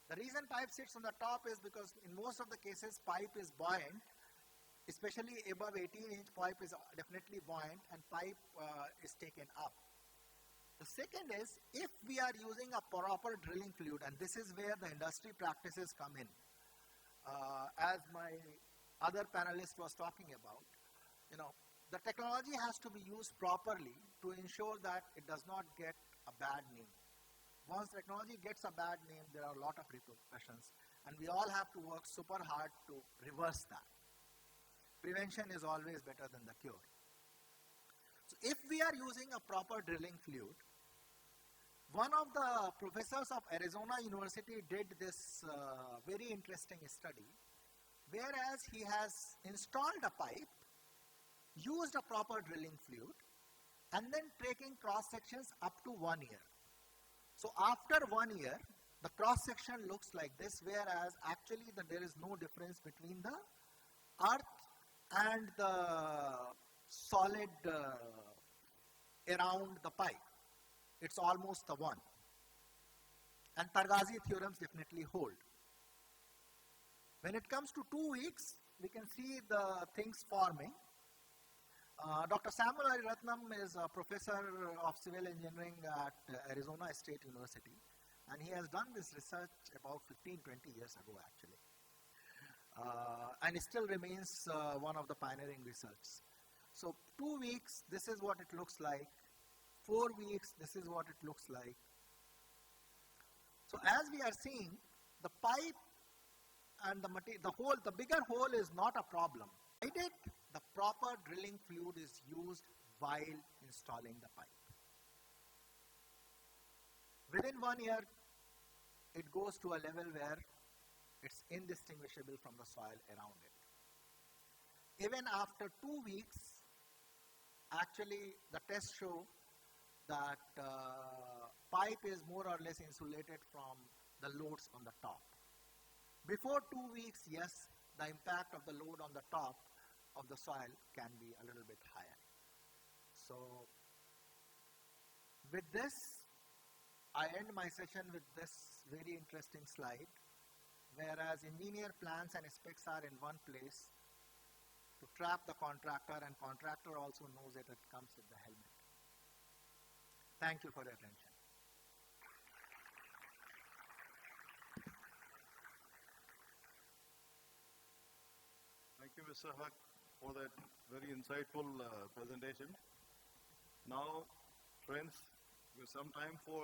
The reason pipe sits on the top is because in most of the cases pipe is buoyant, especially above 18-inch pipe is definitely buoyant and pipe is taken up. The second is if we are using a proper drilling fluid, and this is where the industry practices come in. As my other panelist was talking about, the technology has to be used properly to ensure that it does not get a bad name. Once technology gets a bad name, there are a lot of repercussions, and we all have to work super hard to reverse that. Prevention is always better than the cure. So if we are using a proper drilling fluid, one of the professors of Arizona University did this very interesting study, whereas he has installed a pipe, used a proper drilling fluid, and then taking cross sections up to 1 year. So after 1 year, the cross section looks like this, whereas actually there is no difference between the earth and the solid around the pipe. It's almost the one. And Targazi theorems definitely hold. When it comes to 2 weeks, we can see the things forming. Dr. Samuel Ratnam is a professor of civil engineering at Arizona State University, and he has done this research about 15-20 years ago actually. And it still remains one of the pioneering research. So 2 weeks, this is what it looks like. 4 weeks, this is what it looks like. So as we are seeing, the pipe and the bigger hole is not a problem. The proper drilling fluid is used while installing the pipe. Within 1 year, it goes to a level where it's indistinguishable from the soil around it. Even after 2 weeks, actually the tests show that pipe is more or less insulated from the loads on the top. Before 2 weeks, yes, the impact of the load on the top of the soil can be a little bit higher. So with this, I end my session with this very interesting slide, whereas engineer plans and specs are in one place to trap the contractor, and contractor also knows that it comes with the helmet. Thank you for your attention. Thank you, Mr. Haq, for that very insightful presentation. Now, friends, we have some time for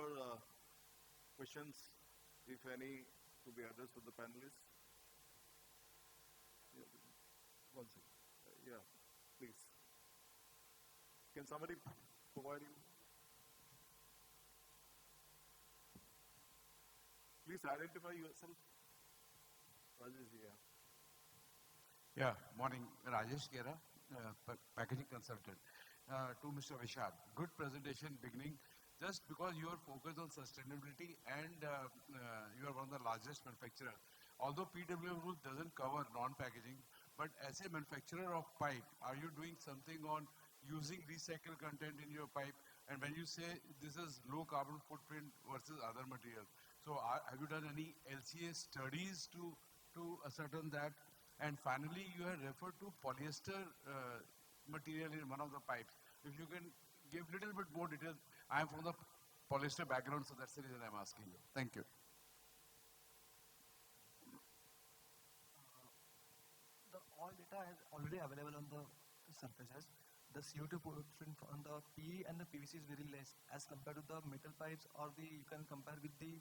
questions, if any, to be addressed to the panelists. Yeah, one second. Yeah, please. Can somebody providing. Please identify yourself. Rajesh, yeah. Yeah, morning, Rajesh Gera, packaging consultant. To Mr. Vishal, good presentation beginning. Just because you are focused on sustainability and you are one of the largest manufacturer. Although PWM rule doesn't cover non-packaging, but as a manufacturer of pipe, are you doing something on using recycled content in your pipe? And when you say this is low carbon footprint versus other materials, so have you done any LCA studies to ascertain that? And finally, you have referred to polyester material in one of the pipes. If you can give a little bit more details. I am from the polyester background, so that's the reason I'm asking you. Thank you. The all data is already available on the surfaces. The CO2 footprint on the PE and the PVC is very less as compared to the metal pipes, or you can compare with the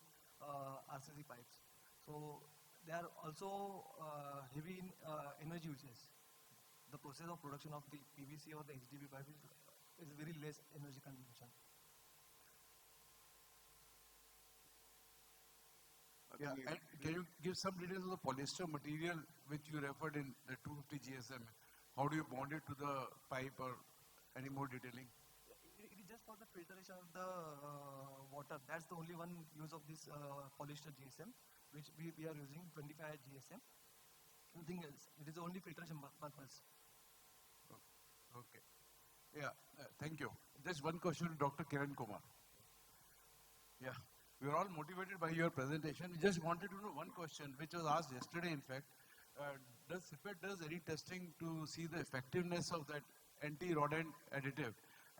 RCC pipes. So they are also heavy in energy uses. The process of production of the PVC or the HDB pipe is very less energy consumption. Yeah, and can you give some details of the polyester material which you referred in the 250 GSM? How do you bond it to the pipe, or any more detailing? It is just for the filtration of the water. That's the only one use of this polyester GSM, which we are using 25 GSM. Nothing else. It is only filtration purpose. Okay. Yeah, thank you. Just one question to Dr. Kiran Kumar. Yeah, we are all motivated by your presentation. We just wanted to know one question, which was asked yesterday, in fact. Does CPET does any testing to see the effectiveness of that anti-rodent additive?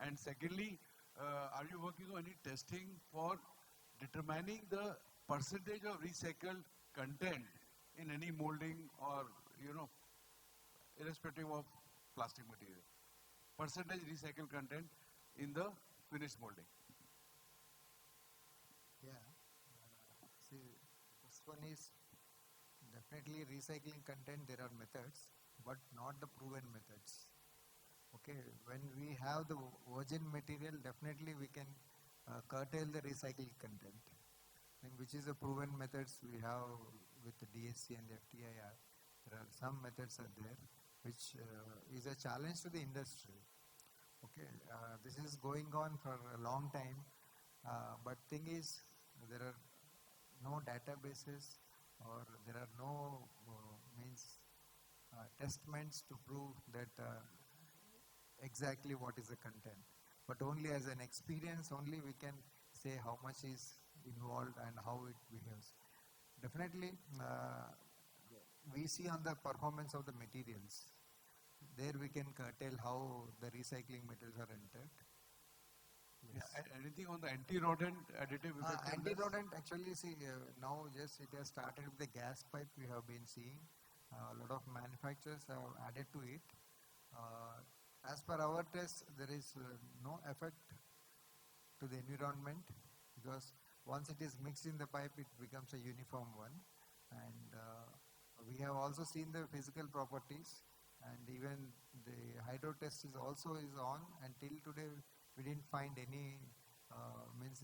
And secondly, are you working on any testing for determining the percentage of recycled content in any molding, or, irrespective of plastic material? Percentage recycled content in the finished molding. Yeah. See, this one is definitely recycling content. There are methods, but not the proven methods. Okay, when we have the virgin material, definitely we can curtail the recycled content, and which is the proven methods we have with the DSC and the FTIR. There are some methods are there, which is a challenge to the industry. Okay, this is going on for a long time, but thing is, there are no databases, or there are no testments to prove that exactly what is the content. But only as an experience, only we can say how much is involved and how it behaves. Definitely, we see on the performance of the materials. There we can curtail how the recycling materials are entered. Yes. Yeah, anything on the anti-rodent additive? Anti-rodent, actually, see, now just it has started with the gas pipe we have been seeing. A lot of manufacturers have added to it. As per our test, there is no effect to the environment, because once it is mixed in the pipe, it becomes a uniform one. And we have also seen the physical properties, and even the hydro test is also on, and till today we didn't find any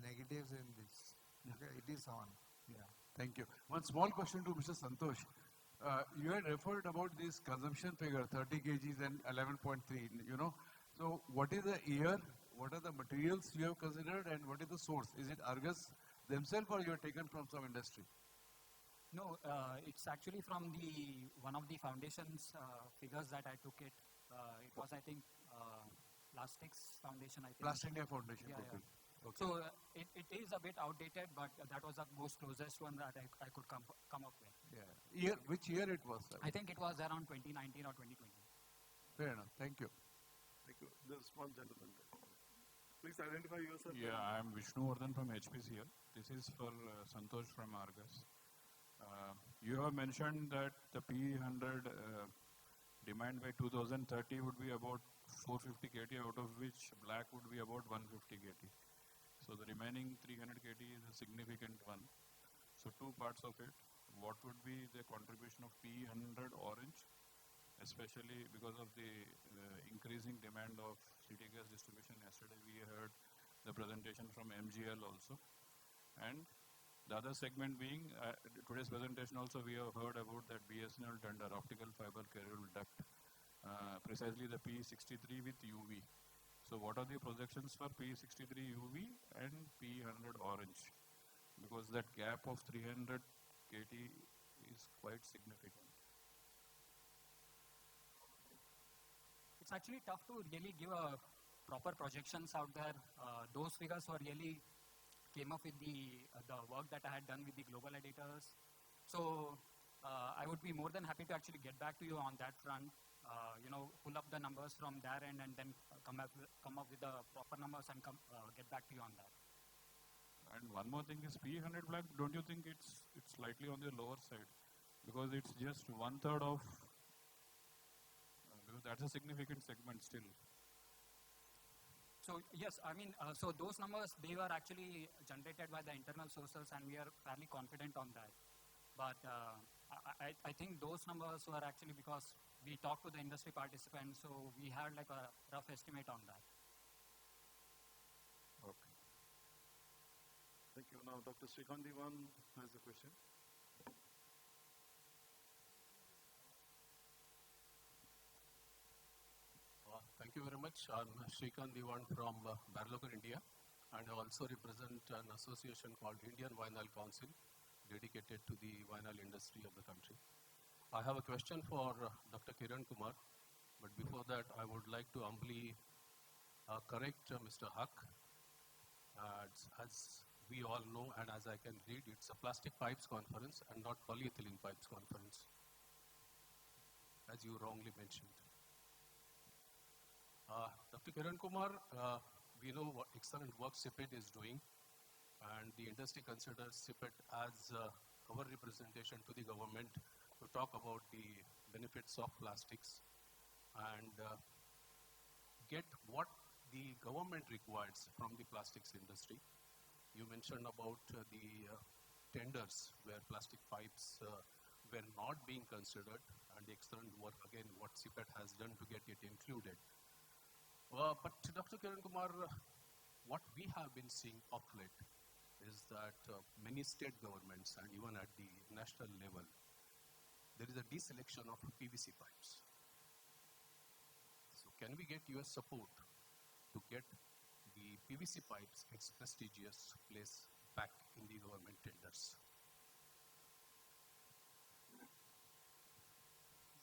negatives in this. Okay, it is on. Yeah, thank you. One small question to Mr. Santosh. You had referred about this consumption figure, 30 kgs and 11.3, So what is the year, what are the materials you have considered, and what is the source? Is it Argus themselves, or you have taken from some industry? No, it's actually from one of the foundation's figures that I took it. It was, I think, Plastics Foundation, I think. Plastic India Foundation. Yeah, okay. yeah. Okay. So it is a bit outdated, but that was the most closest one that I could come up with. Yeah. Which year it was? I think it was around 2019 or 2020. Fair enough. Thank you. Thank you. This one gentleman. Please identify yourself. Yeah, I am Vishnu Vardhan from HPCL. This is for Santosh from Argus. You have mentioned that the P100 demand by 2030 would be about 450 KT, out of which black would be about 150 KT. So the remaining 300 KT is a significant one. So two parts of it. What would be the contribution of P100 orange, especially because of the increasing demand of city gas distribution. Yesterday we heard the presentation from MGL also. And the other segment being, today's presentation also we have heard about that BSNL tender, optical fiber cable duct, precisely the P63 with UV. So what are the projections for P63 UV and P100 orange? Because that gap of 300 KT is quite significant. It's actually tough to really give a proper projections out there. Those figures were really came up with the work that I had done with the global editors. So I would be more than happy to actually get back to you on that front. Pull up the numbers from their end and then come up with the proper numbers and get back to you on that. And one more thing is P100 black. Don't you think it's slightly on the lower side, because it's just 1/3 of. Because that's a significant segment still. So yes, I mean, so those numbers, they were actually generated by the internal sources and we are fairly confident on that. But I think those numbers were actually because we talked to the industry participants, so we had like a rough estimate on that. Okay. Thank you. Now, Dr. Srikanth Diwan has a question. Thank you very much. I'm Srikanth Diwan from Barlogar, India, and I also represent an association called Indian Vinyl Council, dedicated to the vinyl industry of the country. I have a question for Dr. Kiran Kumar, but before that, I would like to humbly correct Mr. Huck. As we all know, and as I can read, it's a plastic pipes conference and not polyethylene pipes conference, as you wrongly mentioned. Dr. Kiran Kumar, we know what excellent work SPET is doing, and the industry considers SPET as our representation to the government to talk about the benefits of plastics and get what the government requires from the plastics industry. You mentioned about the tenders where plastic pipes were not being considered, and the excellent work again what SPET has done to get it included. But Dr. Kiran Kumar, what we have been seeing of late is that many state governments and even at the national level, there is a deselection of PVC pipes. So can we get your support to get the PVC pipes its prestigious place back in the government tenders?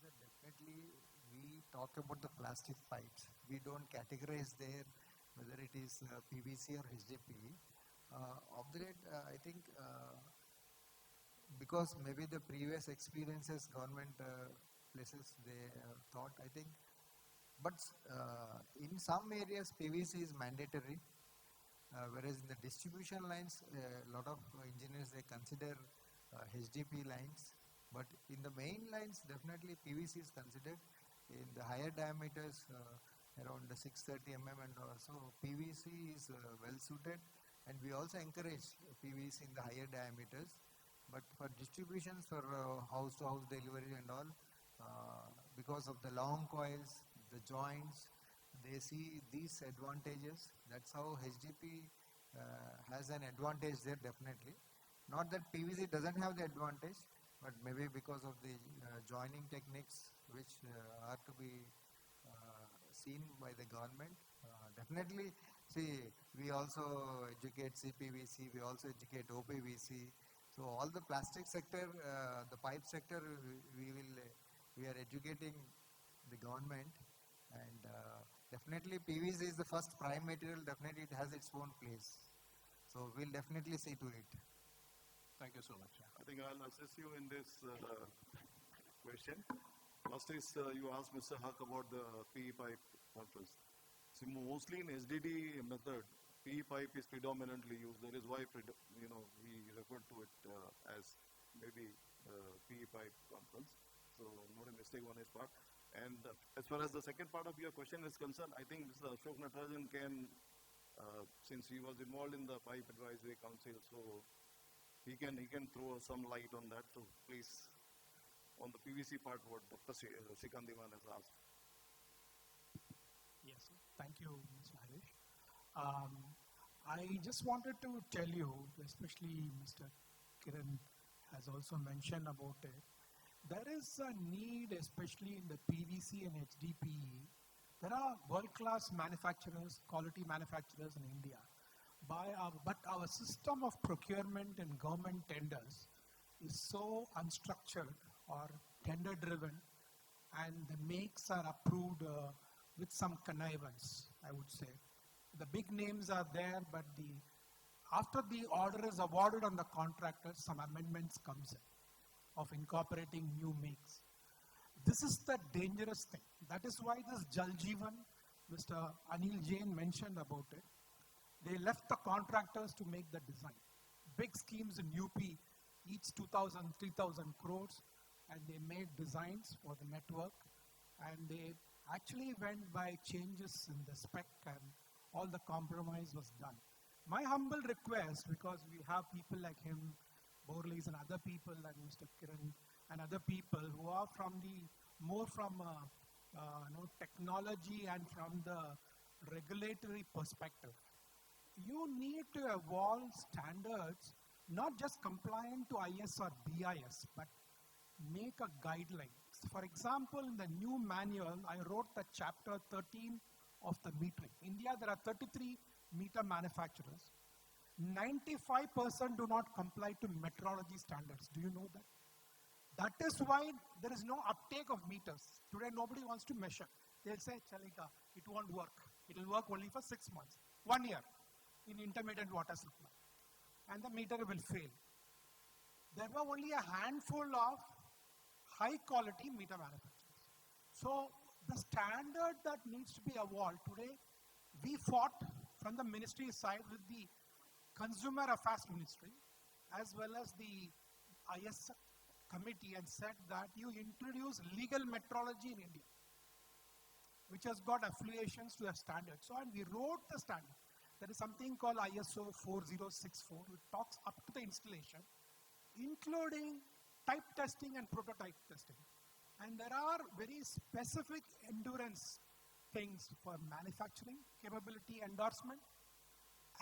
Definitely, we talk about the plastic pipes. We don't categorize there whether it is PVC or HDPE. Of that, I think because maybe the previous experiences, government places, they thought, I think, but in some areas PVC is mandatory, whereas in the distribution lines, a lot of engineers, they consider HDPE lines, but in the main lines, definitely PVC is considered. In the higher diameters, around the 630 mm and also PVC is well suited, and we also encourage PVC in the higher diameters. But for distributions, for house-to-house delivery and all, because of the long coils, the joints, they see these advantages. That's how HDPE has an advantage there, definitely. Not that PVC doesn't have the advantage, but maybe because of the joining techniques which are to be seen by the government. Definitely, see, we also educate CPVC, we also educate OPVC. So all the plastic sector, the pipe sector, we are educating the government, and definitely PVC is the first prime material. Definitely, it has its own place. So we'll definitely see to it. Thank you so much. I think I'll assist you in this question. First is you asked Mr. Huck about the PE pipe conference. See, mostly in SDD method, PE pipe is predominantly used. That is why we refer to it as maybe PE pipe conference. So not a mistake on his part. And as far as the second part of your question is concerned, I think Mr. Ashok Natarajan can, since he was involved in the Pipe Advisory Council, so he can throw some light on that. So please, on the PVC part, what Dr. Srikanth Diwan has asked. Yes, sir. Thank you, Mr. Harish. I just wanted to tell you, especially Mr. Kiran has also mentioned about it, there is a need, especially in the PVC and HDPE. There are world-class manufacturers, quality manufacturers in India. But our system of procurement and government tenders is so unstructured or tender-driven, and the makes are approved with some connivance, I would say. The big names are there, but after the order is awarded on the contractor, some amendments comes in of incorporating new makes. This is the dangerous thing. That is why this Jal Jeevan, Mr. Anil Jain mentioned about it. They left the contractors to make the design. Big schemes in UP, each 2,000, 3,000 crores, and they made designs for the network, and they actually went by changes in the spec, and all the compromise was done. My humble request, because we have people like him, Borleys and other people like Mr. Kiran and other people who are from more from technology and from the regulatory perspective. You need to evolve standards, not just compliant to IS or BIS, but make a guideline. For example, in the new manual, I wrote the chapter 13 of the metering. India, there are 33 meter manufacturers. 95% do not comply to metrology standards. Do you know that? That is why there is no uptake of meters. Today, nobody wants to measure. They'll say, Chalika, it won't work. It will work only for 6 months, 1 year in intermittent water supply. And the meter will fail. There were only a handful of high quality meter manufacturers. So the standard that needs to be evolved today, we fought from the ministry side with the Consumer Affairs Ministry as well as the IS committee and said that you introduce legal metrology in India, which has got affiliations to a standard. So, and we wrote the standard. There is something called ISO 4064, which talks up to the installation, including type testing and prototype testing. And there are very specific endurance things for manufacturing, capability endorsement,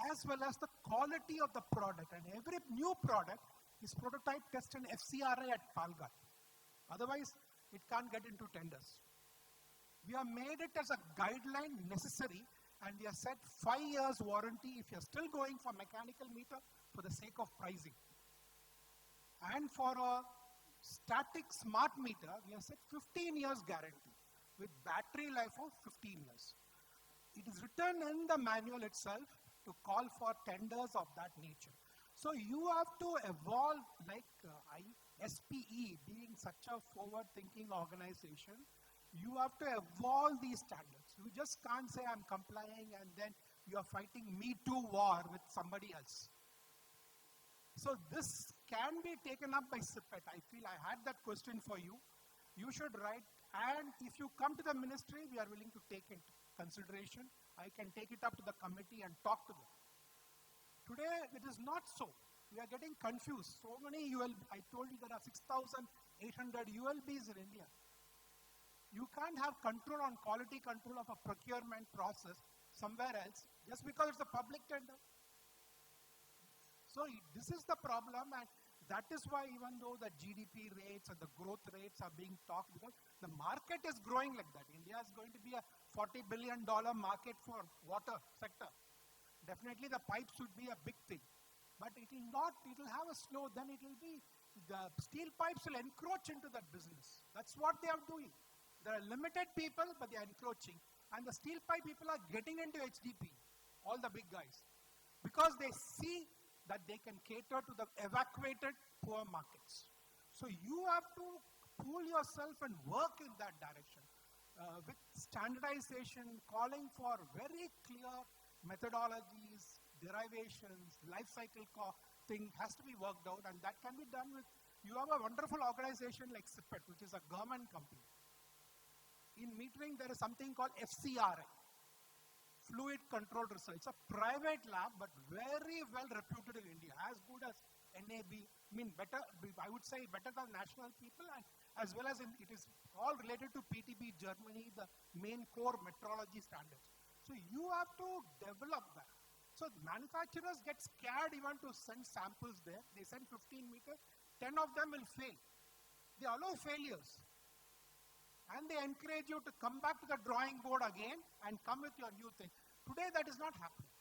as well as the quality of the product. And every new product is prototype tested FCRA at Palghat. Otherwise, it can't get into tenders. We have made it as a guideline necessary, and we have said 5 years warranty if you're still going for mechanical meter for the sake of pricing. And for a static smart meter, we have said 15 years guarantee with battery life of 15 years. It is written in the manual itself to call for tenders of that nature. So you have to evolve like SPE being such a forward-thinking organization. You have to evolve these standards. You just can't say I'm complying and then you are fighting Me Too war with somebody else. So this can be taken up by SIPET. I feel I had that question for you. You should write, and if you come to the ministry, we are willing to take into consideration. I can take it up to the committee and talk to them. Today, it is not so. We are getting confused. So many I told you there are 6,800 ULBs in India. You can't have control on quality control of a procurement process somewhere else just because it's a public tender. So this is the problem, and that is why even though the GDP rates and the growth rates are being talked, because the market is growing like that. India is going to be a $40 billion market for water sector. Definitely the pipes should be a big thing. But it will not, it will have a slow, then it will be, the steel pipes will encroach into that business. That's what they are doing. There are limited people, but they are encroaching. And the steel pipe people are getting into HDP, all the big guys. Because they see that they can cater to the evacuated poor markets. So you have to pull yourself and work in that direction with standardization, calling for very clear methodologies, derivations, life cycle thing has to be worked out, and that can be done with, you have a wonderful organization like SIPET, which is a government company. In metering, there is something called FCRA, Fluid Control Research. It's a private lab, but very well reputed in India, as good as NAB, I mean better, I would say better than national people, and as well as it is all related to PTB Germany, the main core metrology standards. So you have to develop that. So manufacturers get scared even to send samples there. They send 15 meters, 10 of them will fail. They allow failures. And they encourage you to come back to the drawing board again and come with your new thing. Today that is not happening.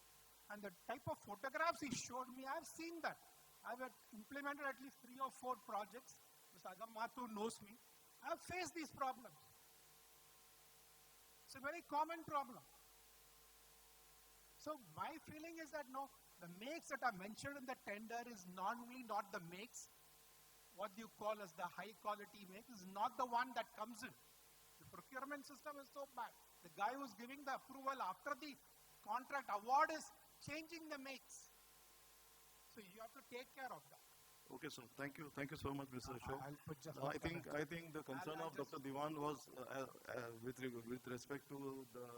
And the type of photographs he showed me, I've seen that. I've implemented at least 3 or 4 projects. Mr. Agam Mathur knows me. I've faced these problems. It's a very common problem. So my feeling is that no, the makes that are mentioned in the tender is normally not the makes, what you call as the high quality make, is not the one that comes in. The procurement system is so bad. The guy who's giving the approval after the contract award is changing the makes. So you have to take care of that. Okay, sir. Thank you. Thank you so much, Mr. Ashok. I'll put just I think the concern of Dr. Diwan was with respect to the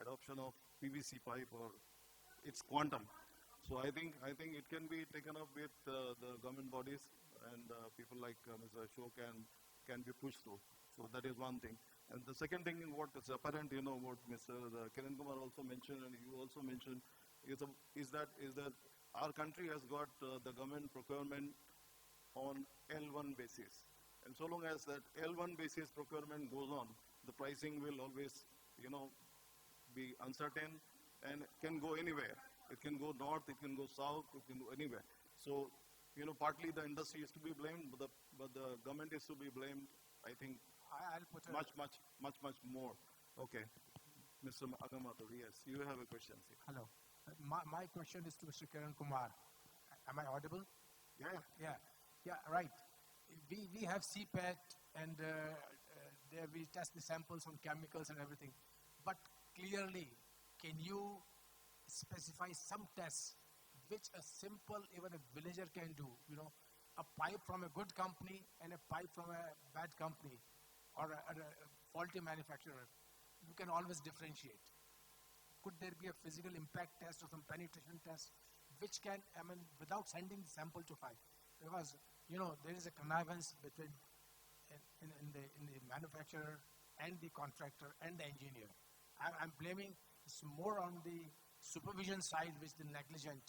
adoption of PVC pipe or its quantum. So I think it can be taken up with the government bodies and people like Mr. Ashok can be pushed through. So that is one thing. And the second thing, what is apparent, what Mr. Kiran Kumar also mentioned and you also mentioned, is that our country has got the government procurement on L1 basis. And so long as that L1 basis procurement goes on, the pricing will always, be uncertain and can go anywhere. It can go north, it can go south, it can go anywhere. So, partly the industry is to be blamed, but the government is to be blamed, I think, I'll put much more. Okay. Mr. Agam Mathur, yes, you have a question. Hello. My question is to Mr. Kiran Kumar. Am I audible? Yeah, right. We have CPET and there we test the samples on chemicals and everything. But clearly, can you specify some tests which a simple, even a villager can do? A pipe from a good company and a pipe from a bad company or a faulty manufacturer. You can always differentiate. Could there be a physical impact test or some penetration test which can, without sending the sample to pipe? Because, there is a connivance between in the manufacturer and the contractor and the engineer. I'm blaming it's more on the supervision side, which the negligent.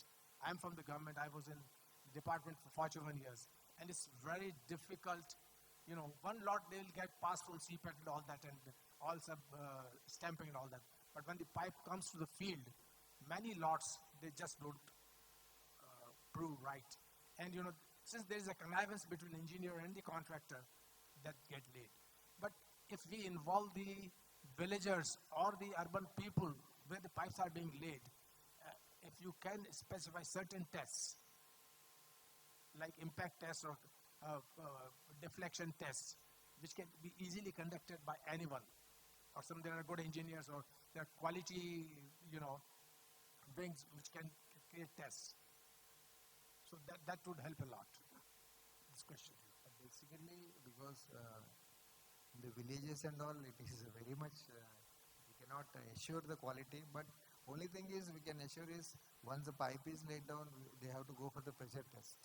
I'm from the government. I was in the department for 41 years. And it's very difficult. One lot they will get passed on CPET and all that and all stamping and all that. But when the pipe comes to the field, many lots, they just don't prove right. And since there is a connivance between engineer and the contractor, that get laid. But if we involve the villagers or the urban people where the pipes are being laid, if you can specify certain tests, like impact tests or deflection tests, which can be easily conducted by anyone, or there are good engineers or there are quality, wings which can create tests. So that would help a lot. This question. Basically, because in the villages and all, it is very much, we cannot assure the quality, but only thing is we can assure is once the pipe is laid down, they have to go for the pressure test.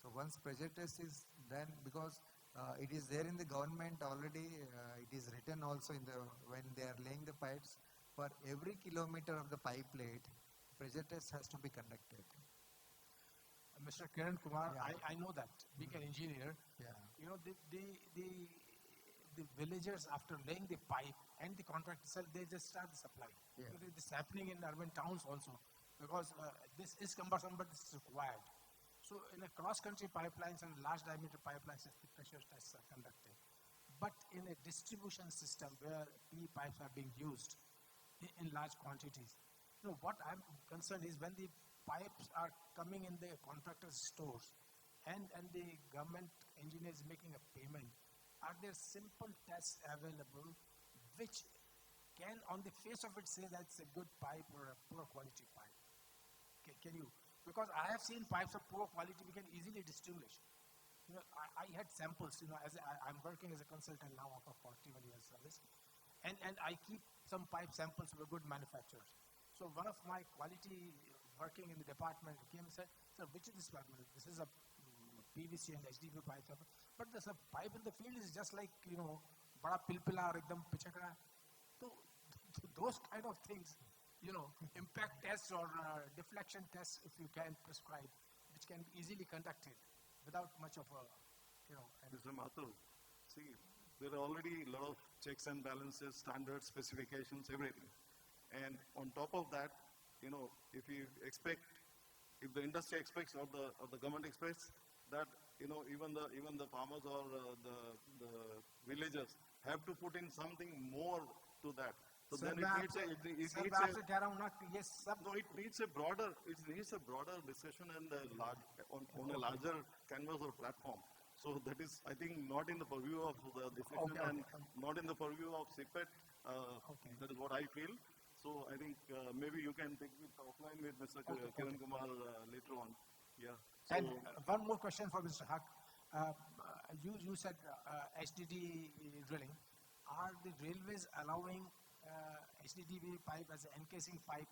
So once pressure test is done, because it is there in the government already, it is written also when they are laying the pipes, for every kilometer of the pipe laid, pressure test has to be conducted. Mr. Kiran Kumar, I know that, being an engineer, the villagers, after laying the pipe and the contract itself, they just start the supply. Yeah. This is happening in urban towns also, because this is cumbersome, but this is required. So in a cross-country pipelines and large diameter pipelines, the pressure tests are conducted. But in a distribution system where PE pipes are being used in large quantities, what I'm concerned is when the pipes are coming in the contractor's stores and the government engineer is making a payment, are there simple tests available which can on the face of it say that's a good pipe or a poor quality pipe? Can you? Because I have seen pipes of poor quality we can easily distinguish. I had samples, as I'm working as a consultant now after 41 years service, and I keep some pipe samples of a good manufacturer. So one of my quality working in the department came and said, sir, which is this pipe? This is a PVC and HDPE pipe. But there's a pipe in the field is just like, bada pilpila or ekdam pichakra. So So those kind of things, impact tests or deflection tests, if you can prescribe, which can be easily conducted without much of a, Mr. Mathur, see, there are already a lot of checks and balances, standards, specifications, everything. And on top of that, if the industry expects or the government expects that, even the farmers or the villagers have to put in something more to that. So then it needs a broader discussion and on a larger canvas or platform. So that is, I think, not in the purview of the discussion and not in the purview of CPET. That is what I feel. So I think maybe you can take it offline with Mr. Kiran Kumar later on. Yeah. So And one more question for Mr. Haq. You said HDD drilling. Are the railways allowing HDD pipe as an encasing pipe?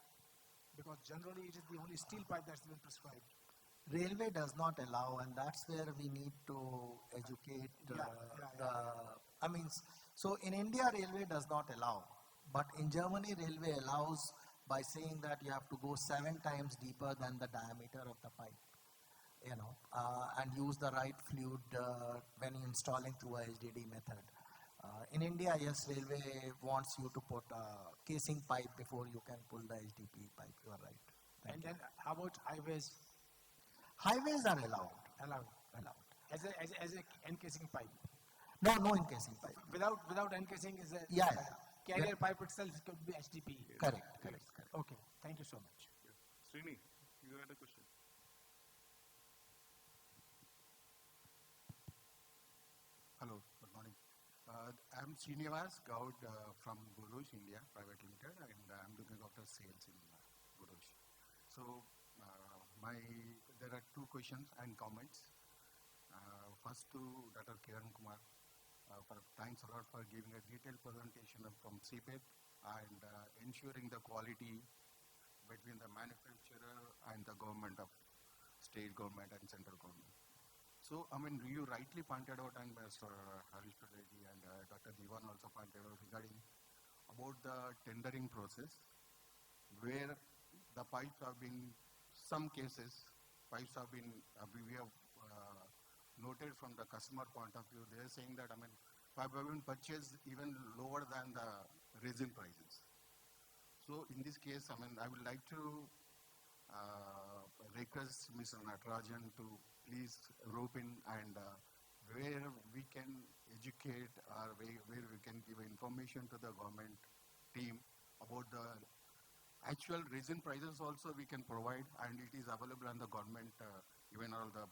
Because generally it is the only steel pipe that's been prescribed. Railway does not allow, and that's where we need to educate so in India, railway does not allow, but in Germany, railway allows by saying that you have to go 7 times deeper than the diameter of the pipe, and use the right fluid when you're installing through a HDD method. In India, yes, railway wants you to put a casing pipe before you can pull the HDP pipe. You are right. And then how about highways? Highways are allowed. As a encasing pipe. No encasing pipe. Without encasing is a carrier pipe itself could be HDP. Correct. Okay, thank you so much. Srini, you had a question. Hello, good morning. I'm Srinivas Gaud from Gurush India Private Limited, and I'm looking after sales in Gurush. So there are 2 questions and comments. First to Dr. Kiran Kumar. Thanks a lot for giving a detailed presentation from CPET and ensuring the quality between the manufacturer and the government of state government and central government. So, you rightly pointed out, and Mr. Harish Pillai and Dr. Diwan also pointed out regarding about the tendering process, where the pipes have been, some cases, we have noted from the customer point of view, they are saying that, pipe have been purchased even lower than the resin prices. So, in this case, I would like to request Mr. Natarajan to please rope in and where we can educate or where we can give information to the government team about the actual resin prices also we can provide, and it is available on the government, even all the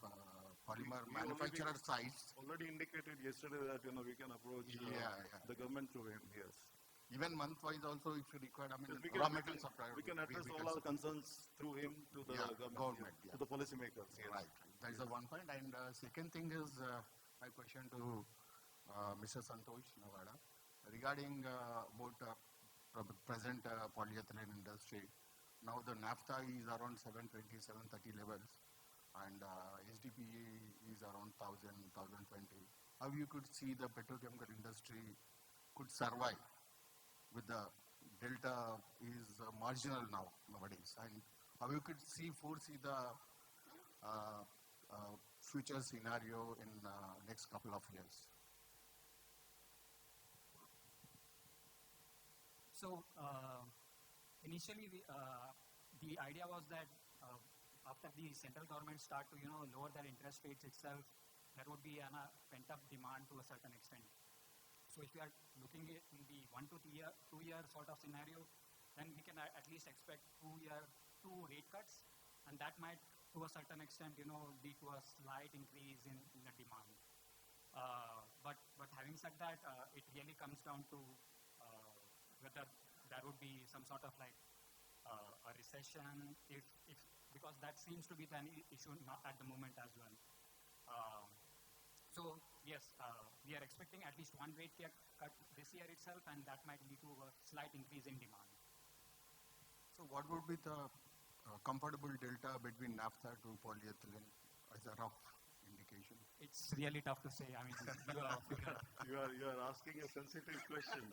polymer manufacturer sites. Already indicated yesterday that we can approach the government through him. Yes. Even month-wise also, if you require, raw material supplier. We can address all our concerns through him to the government, to the policymakers. Yes. Right. That is the one point. And second thing is my question to Mr. Santosh Navada regarding about present polyethylene industry. Now the naphtha is around 720, 730 levels, and HDPE is around 1000, 1020. How you could see the petrochemical industry could survive with the delta is marginal nowadays, and how you could foresee the future scenario in next couple of years? So initially the idea was that after the central government start to lower their interest rates itself, there would be a pent-up demand to a certain extent. So if you are looking at in the 1 to 2 year sort of scenario, then we can at least expect 2 rate cuts, and that might to a certain extent lead to a slight increase in the demand. But having said that, it really comes down to whether there would be some sort of like a recession, if because that seems to be an issue not at the moment as well. So yes, we are expecting at least 1 rate cut this year itself, and that might lead to a slight increase in demand. So what would be the comfortable delta between naphtha to polyethylene as a rough indication? It's really tough to say. You are asking a sensitive question.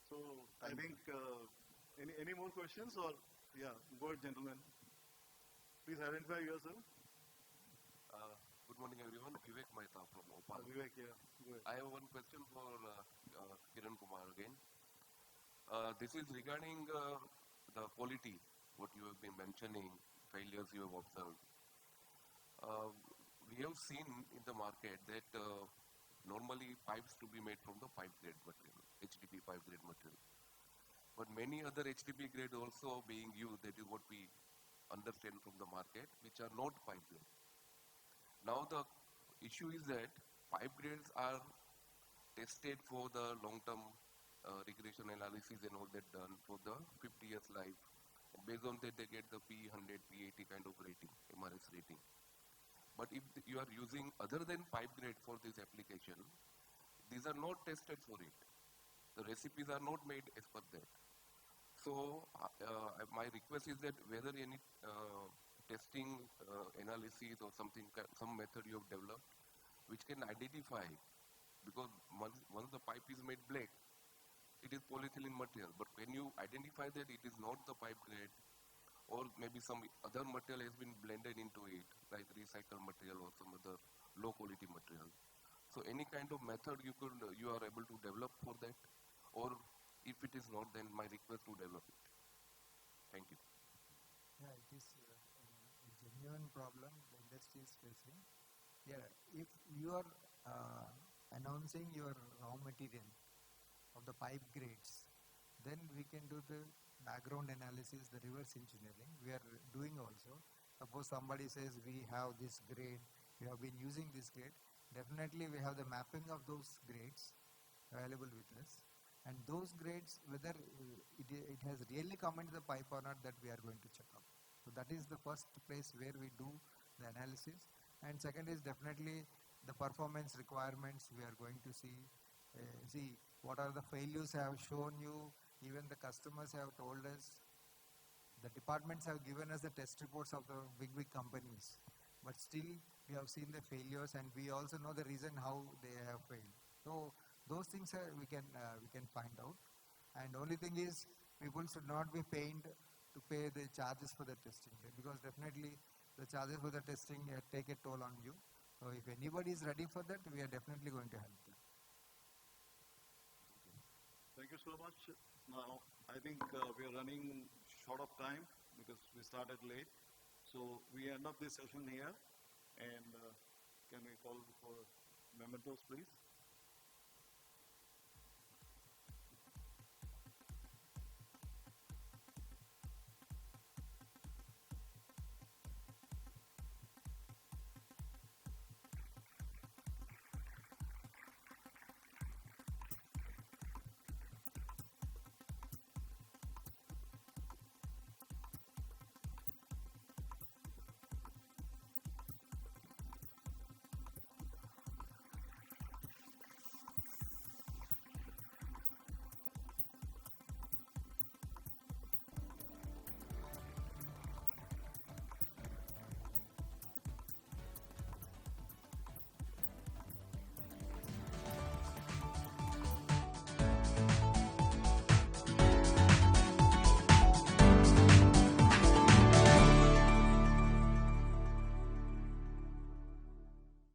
So So I think, any more questions or, yeah, go ahead, gentlemen. Please identify yourself. Good morning, everyone. Vivek Mehta from Opal. Vivek, yeah, go ahead. I have one question for Kiran Kumar again. This is regarding the quality, what you have been mentioning, failures you have observed. We have seen in the market that normally pipes to be made from the pipe grade material, HDP pipe grade material. But many other HDP grade also being used, that is what we understand from the market, which are not pipe grade. Now the issue is that pipe grades are tested for the long-term regression analysis and all that done for the 50 years life. And based on that, they get the P100, P80 kind of rating, MRS rating. But if you are using other than pipe grade for this application, these are not tested for it. The recipes are not made as per that. So my request is that whether any testing analysis or something, some method you have developed, which can identify, because once the pipe is made black, it is polyethylene material. But when you identify that it is not the pipe grade, or maybe some other material has been blended into it, like recycled material or some other low quality material. So any kind of method you are able to develop for that, or if it is not, then my request to develop it. Thank you. Yeah, it is a genuine problem the industry is facing. Yeah, if you are announcing your raw material of the pipe grades, then we can do the background analysis, the reverse engineering. We are doing also. Suppose somebody says we have this grade, we have been using this grade, definitely we have the mapping of those grades available with us. And those grades, whether it has really come into the pipe or not, that we are going to check out. So that is the first place where we do the analysis. And second is definitely the performance requirements we are going to see. See what are the failures I have shown you, even the customers have told us. The departments have given us the test reports of the big companies. But still we have seen the failures, and we also know the reason how they have failed. So those things we can find out. And only thing is, people should not be paid to pay the charges for the testing, because definitely the charges for the testing take a toll on you. So if anybody is ready for that, we are definitely going to help them. Thank you so much. Now, I think we are running short of time because we started late. So we end up this session here. And can we call for mementos, please?